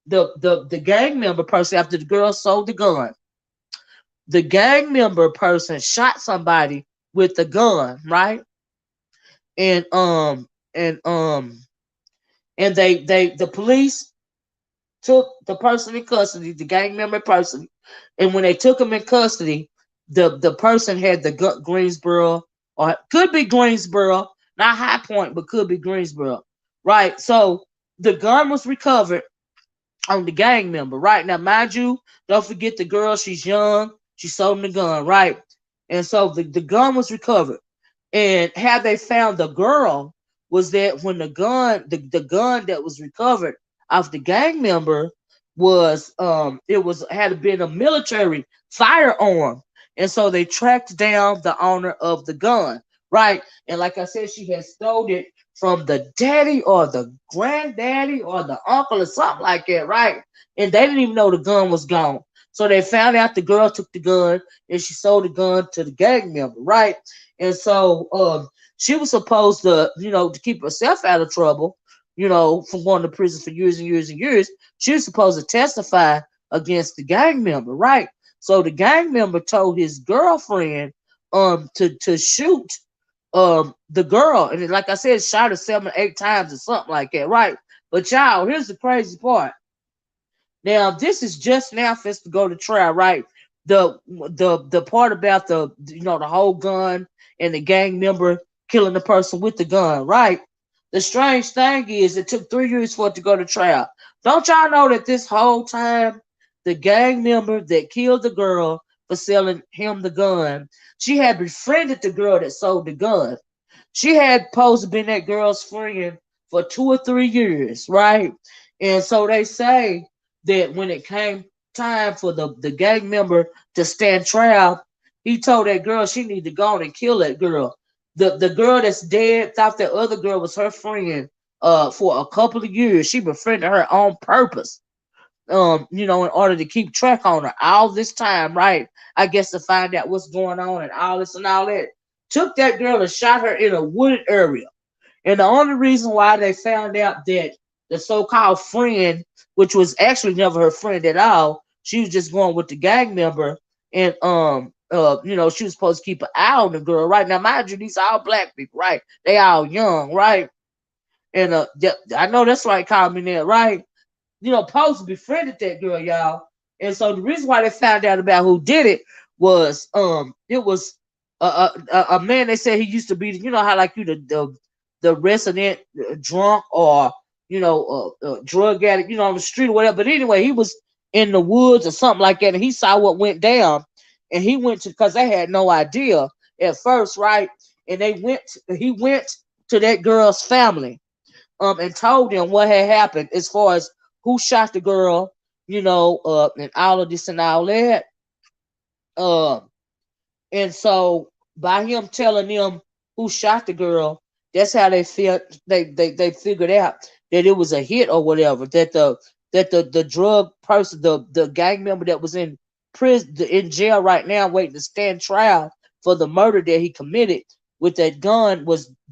the gang member person, after the girl sold the gun, the gang member person shot somebody with the gun, right? And and um and the police took the person in custody, the gang member person, and when they took him in custody, the person had the Greensboro, or could be Greensboro, not High Point, but could be Greensboro, right? So the gun was recovered on the gang member, right? Now, mind you, don't forget the girl, she's young, she sold him the gun, right? And so the gun was recovered. And how they found the girl was that when the gun that was recovered off the gang member was it was had been a military firearm. And so they tracked down the owner of the gun, right? And like I said, she had stole it from the daddy or the granddaddy or the uncle or something like that, right? And they didn't even know the gun was gone. So they found out the girl took the gun, and she sold the gun to the gang member, right? And so she was supposed to, to keep herself out of trouble, from going to prison for years and years and years. She was supposed to testify against the gang member, right? So the gang member told his girlfriend to shoot the girl, and like I said, shot her 7 or 8 times or something like that, right? But y'all, here's the crazy part. Now, this is just now fits to go to trial, right? The part about the whole gun and the gang member killing the person with the gun, right? The strange thing is it took 3 years for it to go to trial. Don't y'all know that this whole time the gang member that killed the girl for selling him the gun, she had befriended the girl that sold the gun. She had supposed to been that girl's friend for 2 or 3 years, right? And so they say that when it came time for the gang member to stand trial, he told that girl she need to go on and kill that girl. The girl that's dead thought that other girl was her friend for a couple of years. She befriended her on purpose. In order to keep track on her all this time, right? I guess to find out what's going on and all this and all that. Took that girl and shot her in a wooded area. And the only reason why they found out that the so-called friend, which was actually never her friend at all, she was just going with the gang member, and she was supposed to keep an eye on the girl, right? Now, mind you, these are all black people, right? They all young, right? And I know that's right, call me there, right? Post befriended that girl, y'all. And so the reason why they found out about who did it was it was a man. They said he used to be, how like you the resident drunk or drug addict, on the street or whatever. But anyway, he was in the woods or something like that, and he saw what went down, and he went to, because they had no idea at first, right? And he went to that girl's family and told them what had happened as far as who shot the girl, and all of this and all that. Um, and so by him telling them who shot the girl, that's how they felt. They figured out that it was a hit or whatever. That the drug person, the gang member that was in prison, in jail right now, waiting to stand trial for the murder that he committed with that gun,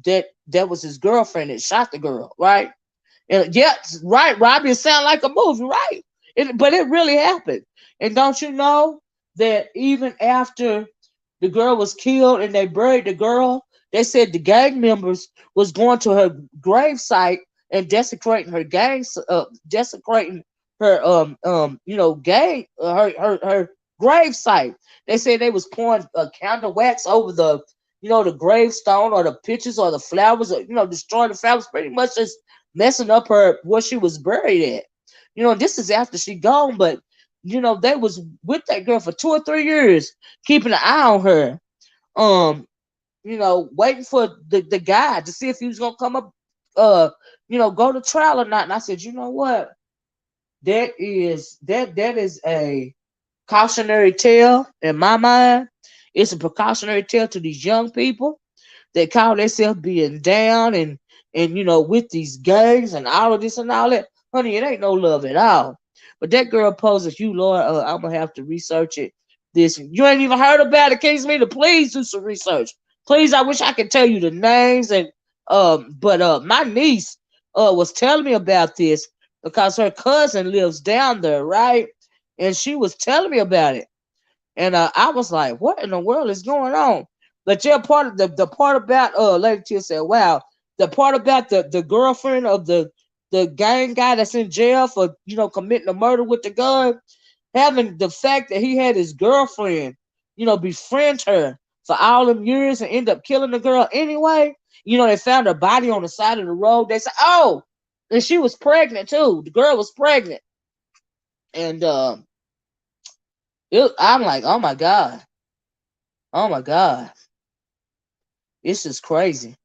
that was his girlfriend that shot the girl, right? And yeah, right, Robbie, it sounds like a movie, right? But it really happened. And don't you know that even after the girl was killed and they buried the girl, they said the gang members was going to her grave site and desecrating her desecrating her gang her grave site. They said they was pouring candle wax over the gravestone or the pictures or the flowers, or destroying the flowers, pretty much just messing up her where she was buried at. This is after she gone, but they was with that girl for 2 or 3 years, keeping an eye on her. Um, waiting for the guy to see if he was gonna come up, go to trial or not. And I said, you know what? That is a cautionary tale in my mind. It's a precautionary tale to these young people that call themselves being down and with these gangs and all of this and all that. Honey, it ain't no love at all. But that girl poses you, Lord. I'm gonna have to research it. This you ain't even heard about it. Case me to please do some research. Please, I wish I could tell you the names and but my niece was telling me about this because her cousin lives down there, right? And she was telling me about it. And I was like, what in the world is going on? But yeah, part of the part about Lady Tia said, wow, the part about the girlfriend of the gang guy that's in jail for committing a murder with the gun, having the fact that he had his girlfriend, befriend her for all them years and end up killing the girl anyway. They found her body on the side of the road. They said, oh, and she was pregnant too. The girl was pregnant. And I'm like, oh my God. Oh my God. It's just crazy.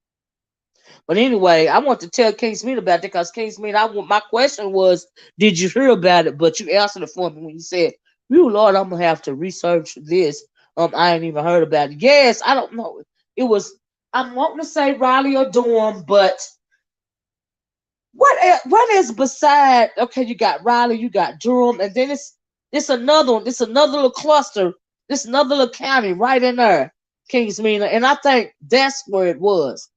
But anyway, I want to tell King Smith about that because King Smith, my question was, did you hear about it? But you answered it for me when you said, "You Lord, I'm gonna have to research this." I ain't even heard about it. Yes, I don't know. It was I'm wanting to say Raleigh or Durham, but what is beside? Okay, you got Raleigh, you got Durham, and then it's another one. It's another little cluster. It's another little county right in there, Kingsmead, and I think that's where it was.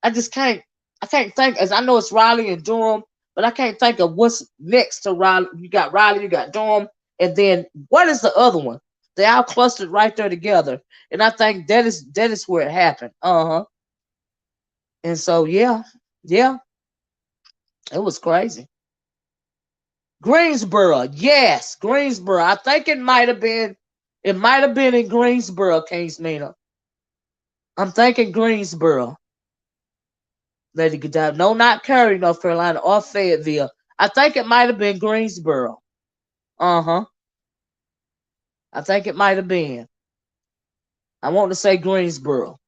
I just can't think, as I know it's Raleigh and Durham, but I can't think of what's next to Raleigh. Raleigh, you got Durham, and then what is the other one? They all clustered right there together, and I think that is where it happened. And so yeah, it was crazy. Greensboro, yes, Greensboro. I think it might have been in Greensboro, Kingsmina. I'm thinking Greensboro. Lady Godiva. No, not Cary, North Carolina, or Fayetteville. I think it might have been Greensboro. Uh huh. I think it might have been. I want to say Greensboro.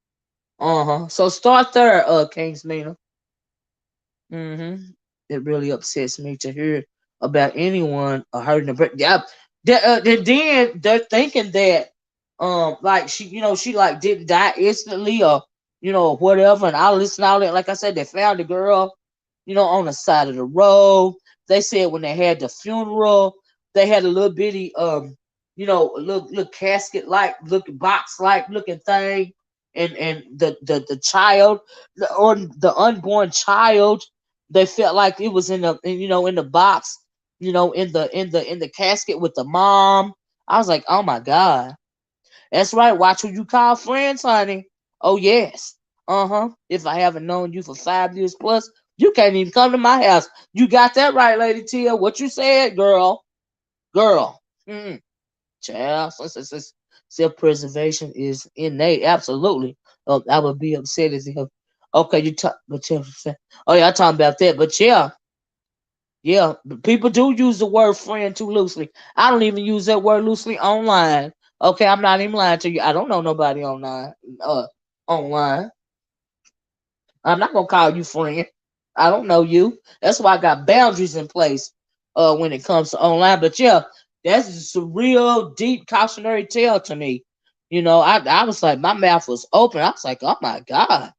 Uh huh. So start there, Kingsmina. Mm-hmm. It really upsets me to hear about anyone hurting a bird. Yeah, Then they're thinking that like she she like didn't die instantly or whatever. And I listened to all that. Like I said, they found the girl on the side of the road. They said when they had the funeral, they had a little bitty a little casket like looking box like looking thing, and the child, the unborn child, they felt like it was in the in the box, in the casket with the mom. I was like, oh my god, that's right. Watch who you call friends, honey. Oh yes, If I haven't known you for 5 years plus, you can't even come to my house. You got that right, Lady Tia. What you said, girl, girl. Child, self-preservation is innate. Absolutely. I would be upset as if. Okay, you talk, but yeah, oh yeah, I'm talking about that. But yeah, yeah, people do use the word friend too loosely. I don't even use that word loosely online. Okay, I'm not even lying to you. I don't know nobody online. Online. I'm not gonna call you friend. I don't know you. That's why I got boundaries in place. When it comes to online. But yeah, that's just a real deep cautionary tale to me. I was like, my mouth was open. I was like, oh my god.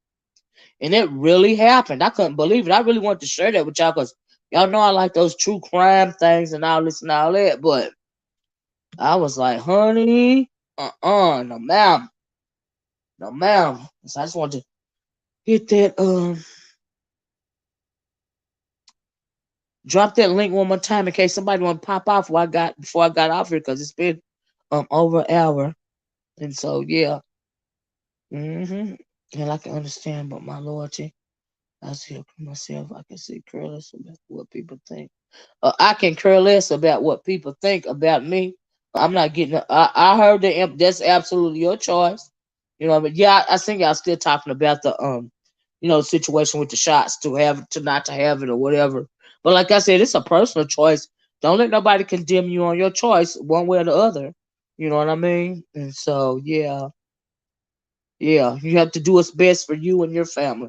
And it really happened. I couldn't believe it. I really wanted to share that with y'all because y'all know I like those true crime things and all this and all that. But I was like, honey, no ma'am, no ma'am. So I just wanted to hit that, drop that link one more time in case somebody want to pop off before I got off here because it's been over an hour. And so yeah, and I can understand, but my loyalty, I see myself. I can see careless about what people think. I can care less about what people think about me. I'm not getting. I heard that that's absolutely your choice. But yeah, I think y'all still talking about the situation with the shots to have to not to have it or whatever. But like I said, it's a personal choice. Don't let nobody condemn you on your choice one way or the other. You know what I mean? And so yeah, yeah, you have to do what's best for you and your family.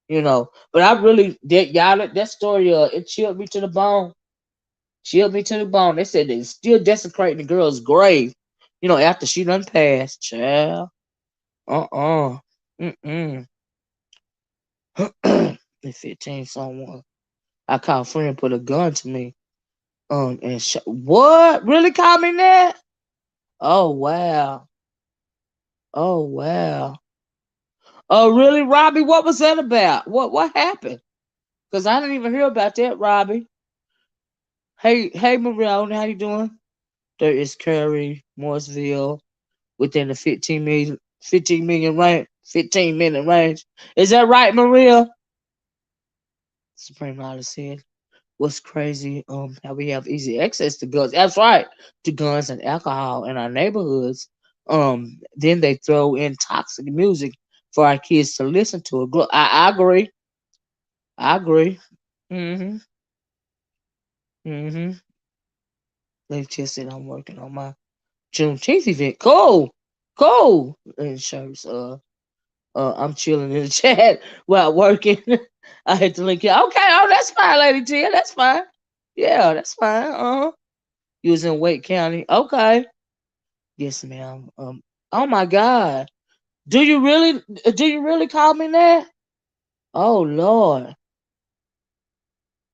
But I really that story it chilled me to the bone. Chilled me to the bone. They said they still desecrating the girl's grave, after she done passed. Child. Uh-uh. Mm-mm. At 15, someone. I called a friend put a gun to me. And what? Really called me that? Oh, wow. Oh, wow. Oh, really, Robbie? What was that about? What happened? Because I didn't even hear about that, Robbie. Hey, Marione, how you doing? There is Curry, Morrisville, within the 15 million range, 15-minute range. Is that right, Maria? Supreme Leader said, "What's crazy? How we have easy access to guns. That's right, to guns and alcohol in our neighborhoods. Then they throw in toxic music for our kids to listen to. I agree. I agree. Mhm. Mhm. They just said I'm working on my Juneteenth event. Cool. Cool. And shirts. I'm chilling in the chat while working. I hit the link here. Okay, oh, that's fine, Lady Tia. That's fine. Yeah, that's fine. You was in Wake County. Okay. Yes, ma'am. Oh my God. Do you really call me that? Oh Lord.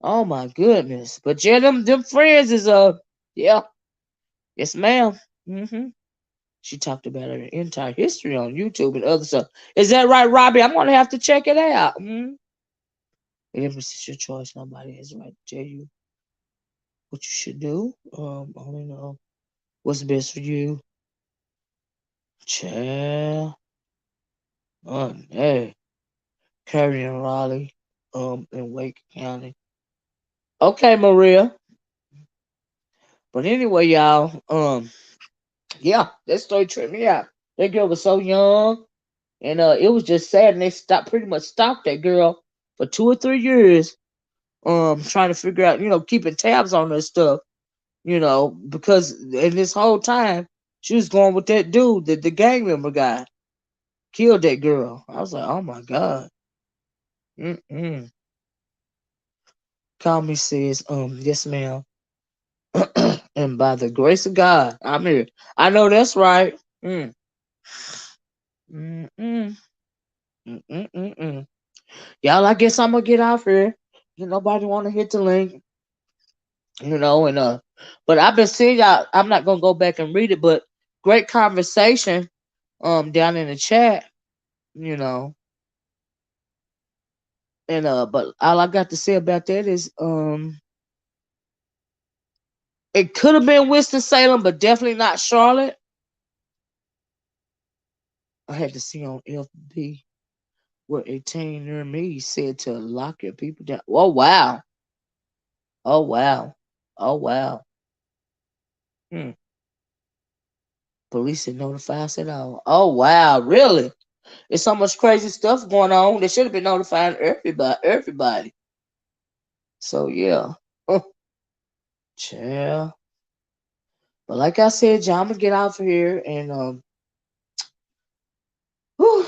Oh my goodness. But yeah, them friends is yeah. Yes, ma'am. She talked about her entire history on YouTube and other stuff. Is that right, Robbie? I'm gonna have to check it out. If it's your choice, nobody has the right to tell you what you should do. Only know what's best for you. Child. Hey. Curry and Raleigh. In Wake County. Okay, Maria. But anyway, y'all. Yeah, that story tripped me out. That girl was so young. And it was just sad and they pretty much stopped that girl for 2 or 3 years. Trying to figure out, keeping tabs on her stuff. Because in this whole time, she was going with that dude, the gang member guy, killed that girl. I was like, oh my God. Mm-mm. Call me says, yes, ma'am. And by the grace of God, I'm here. I know that's right. Mm. Mm, mm, mm, mm, mm, mm. Y'all, I guess I'm gonna get off here. Nobody want to hit the link, and but I've been seeing y'all. I'm not gonna go back and read it, but great conversation down in the chat, you know. And but all I got to say about that is it could have been Winston Salem, but definitely not Charlotte. I had to see on FB where a teen near me said to lock your people down. Oh wow. Oh wow. Oh wow. Hmm. Police didn't notify us at all. Oh wow, really? There's so much crazy stuff going on. They should have been notifying everybody. So yeah. Chill. But like I said, John, I'm gonna get out of here and whew,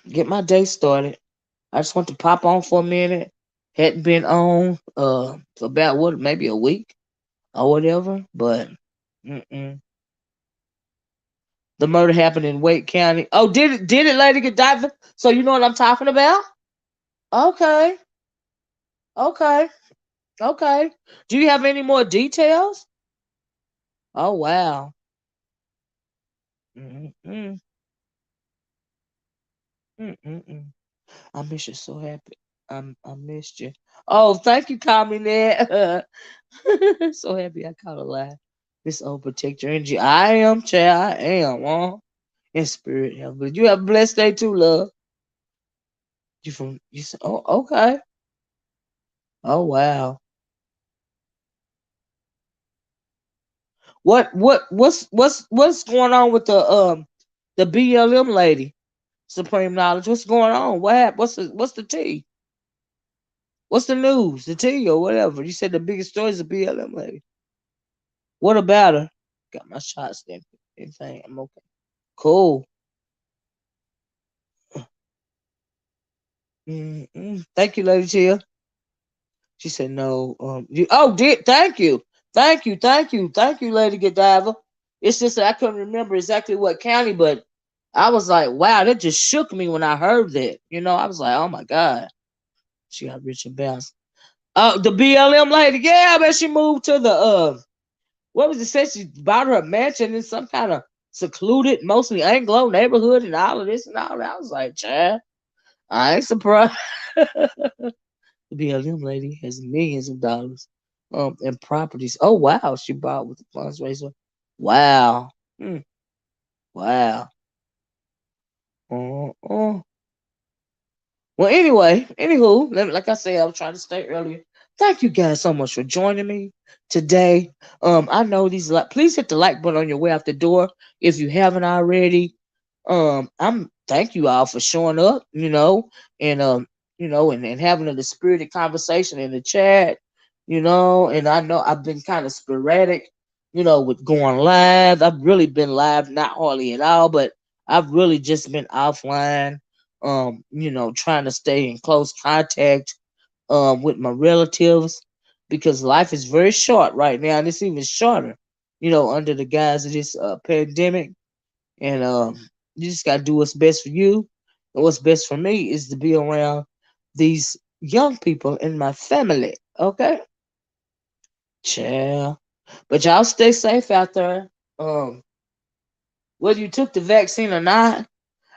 get my day started. I just want to pop on for a minute. Hadn't been on for about what, maybe a week or whatever. But mm-mm. The murder happened in Wake County. Oh, did it, Lady Godiva? So you know what I'm talking about? Okay, okay, okay. Do you have any more details? Oh wow. Mm-mm, mm-mm. I miss you so happy. I missed you. Oh, thank you, Tommy Ned. So happy I caught a lie. This old protector energy. I am, child. I am. In spirit, yeah. But you have a blessed day too, love. You said, oh, okay. Oh wow. What's going on with the BLM lady? Supreme knowledge. What's going on? What happened? What's the tea? What's the news? The tea or whatever. You said the biggest story is the BLM lady. What about her? Got my shots there. Anything? I'm okay. Cool. Mm-mm. Thank you, Lady Tia. She said no. Did thank you, thank you, Lady Godiva. It's just that I couldn't remember exactly what county, but I was like, wow, that just shook me when I heard that. I was like, oh my god, she got rich and bounced. The BLM lady, yeah, I bet she moved to the what was it? Said she bought her a mansion in some kind of secluded, mostly Anglo neighborhood, and all of this and all that. I was like, child, I ain't surprised. The BLM lady has millions of dollars in properties. Oh wow, she bought with the funds raiser. Wow. Hmm. Wow. Uh. Well, anyway, anywho, like I said, I was trying to stay earlier. Thank you guys so much for joining me today. I know these please hit the like button on your way out the door if you haven't already. I'm thank you all for showing up, and and having a spirited conversation in the chat, and I know I've been kind of sporadic, with going live. I've really been live, not hardly at all, but I've really just been offline, trying to stay in close contact with my relatives because life is very short right now, and it's even shorter, under the guise of this pandemic. And you just gotta do what's best for you. And what's best for me is to be around these young people in my family. Okay, chill. But y'all stay safe out there. Whether you took the vaccine or not,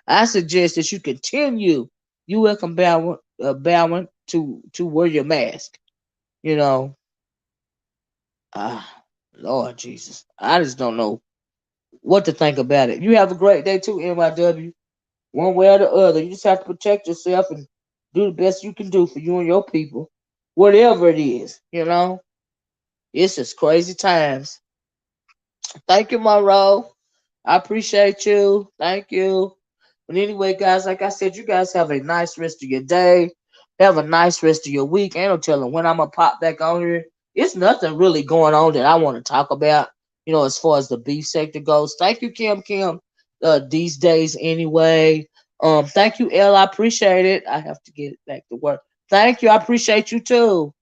I suggest that you continue. You welcome bowing to wear your mask. You know, Lord Jesus, I just don't know what to think about it. You have a great day too, NYW. One way or the other, you just have to protect yourself and do the best you can do for you and your people, whatever it is. It's just crazy times. Thank you, Monroe. I appreciate you. Thank you. But anyway, guys, like I said, you guys have a nice rest of your day. Have a nice rest of your week. Ain't no telling when I'm gonna pop back on here. It's nothing really going on that I want to talk about, as far as the beef sector goes. Thank you, Kim. These days anyway. Thank you, Elle. I appreciate it. I have to get back to work. Thank you. I appreciate you too.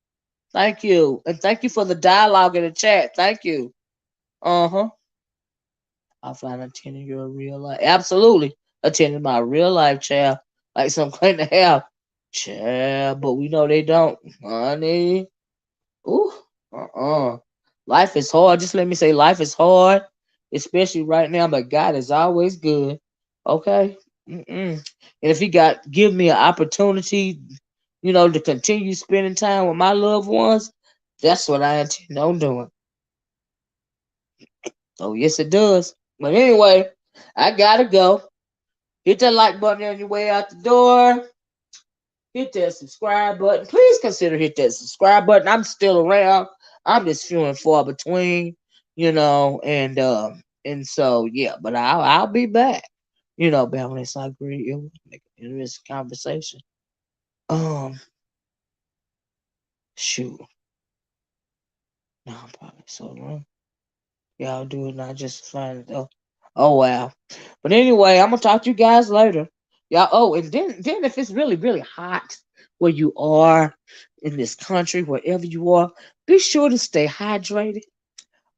Thank you. And thank you for the dialogue in the chat. Thank you. Uh-huh. I find attending your real life. Absolutely. Attending my real life child. Like some claim to have. Child, but we know they don't. Honey. Ooh. Uh-uh. Life is hard. Just let me say life is hard. Especially right now, but God is always good. Okay? Mm-mm. And if he got give me an opportunity, to continue spending time with my loved ones, that's what I intend on doing. Oh, yes, it does. But anyway, I gotta go. Hit that like button on your way out the door. Hit that subscribe button. Please consider hit that subscribe button. I'm still around. I'm just few and far between, and so yeah. But I'll be back. Balance. I agree. It will make an interesting conversation. Um, shoot. No, I'm probably so wrong. Y'all do it not just find it. Oh wow. But anyway, I'm gonna talk to you guys later. Y'all. Oh, and then if it's really really hot where you are in this country, wherever you are, be sure to stay hydrated.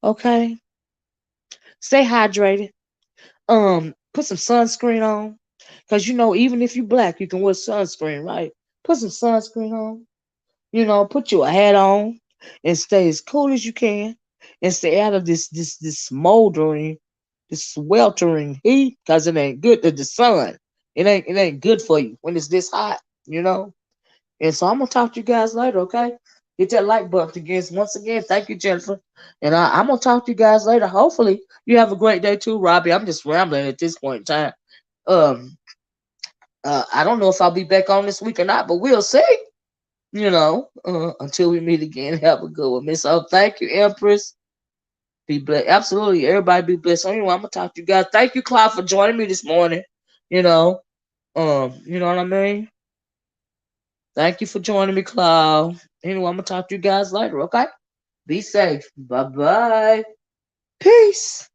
Okay, stay hydrated. Put some sunscreen on, cause even if you black, you can wear sunscreen, right? Put some sunscreen on. Put your hat on and stay as cool as you can and stay out of this smoldering, this sweltering heat because it ain't good to the sun. It ain't good for you when it's this hot, you know. And so I'm gonna talk to you guys later, okay? Hit that like button again. Once again, thank you, Jennifer. And I'm gonna talk to you guys later. Hopefully, you have a great day too, Robbie. I'm just rambling at this point in time. Um, I don't know if I'll be back on this week or not, but we'll see. Until we meet again, have a good one, Miss. Oh, thank you, Empress. Be blessed. Absolutely, everybody be blessed. So anyway, I'm gonna talk to you guys. Thank you, Cloud, for joining me this morning. You know, you know what I mean. Thank you for joining me, Cloud. Anyway, I'm gonna talk to you guys later. Okay, be safe. Bye bye. Peace.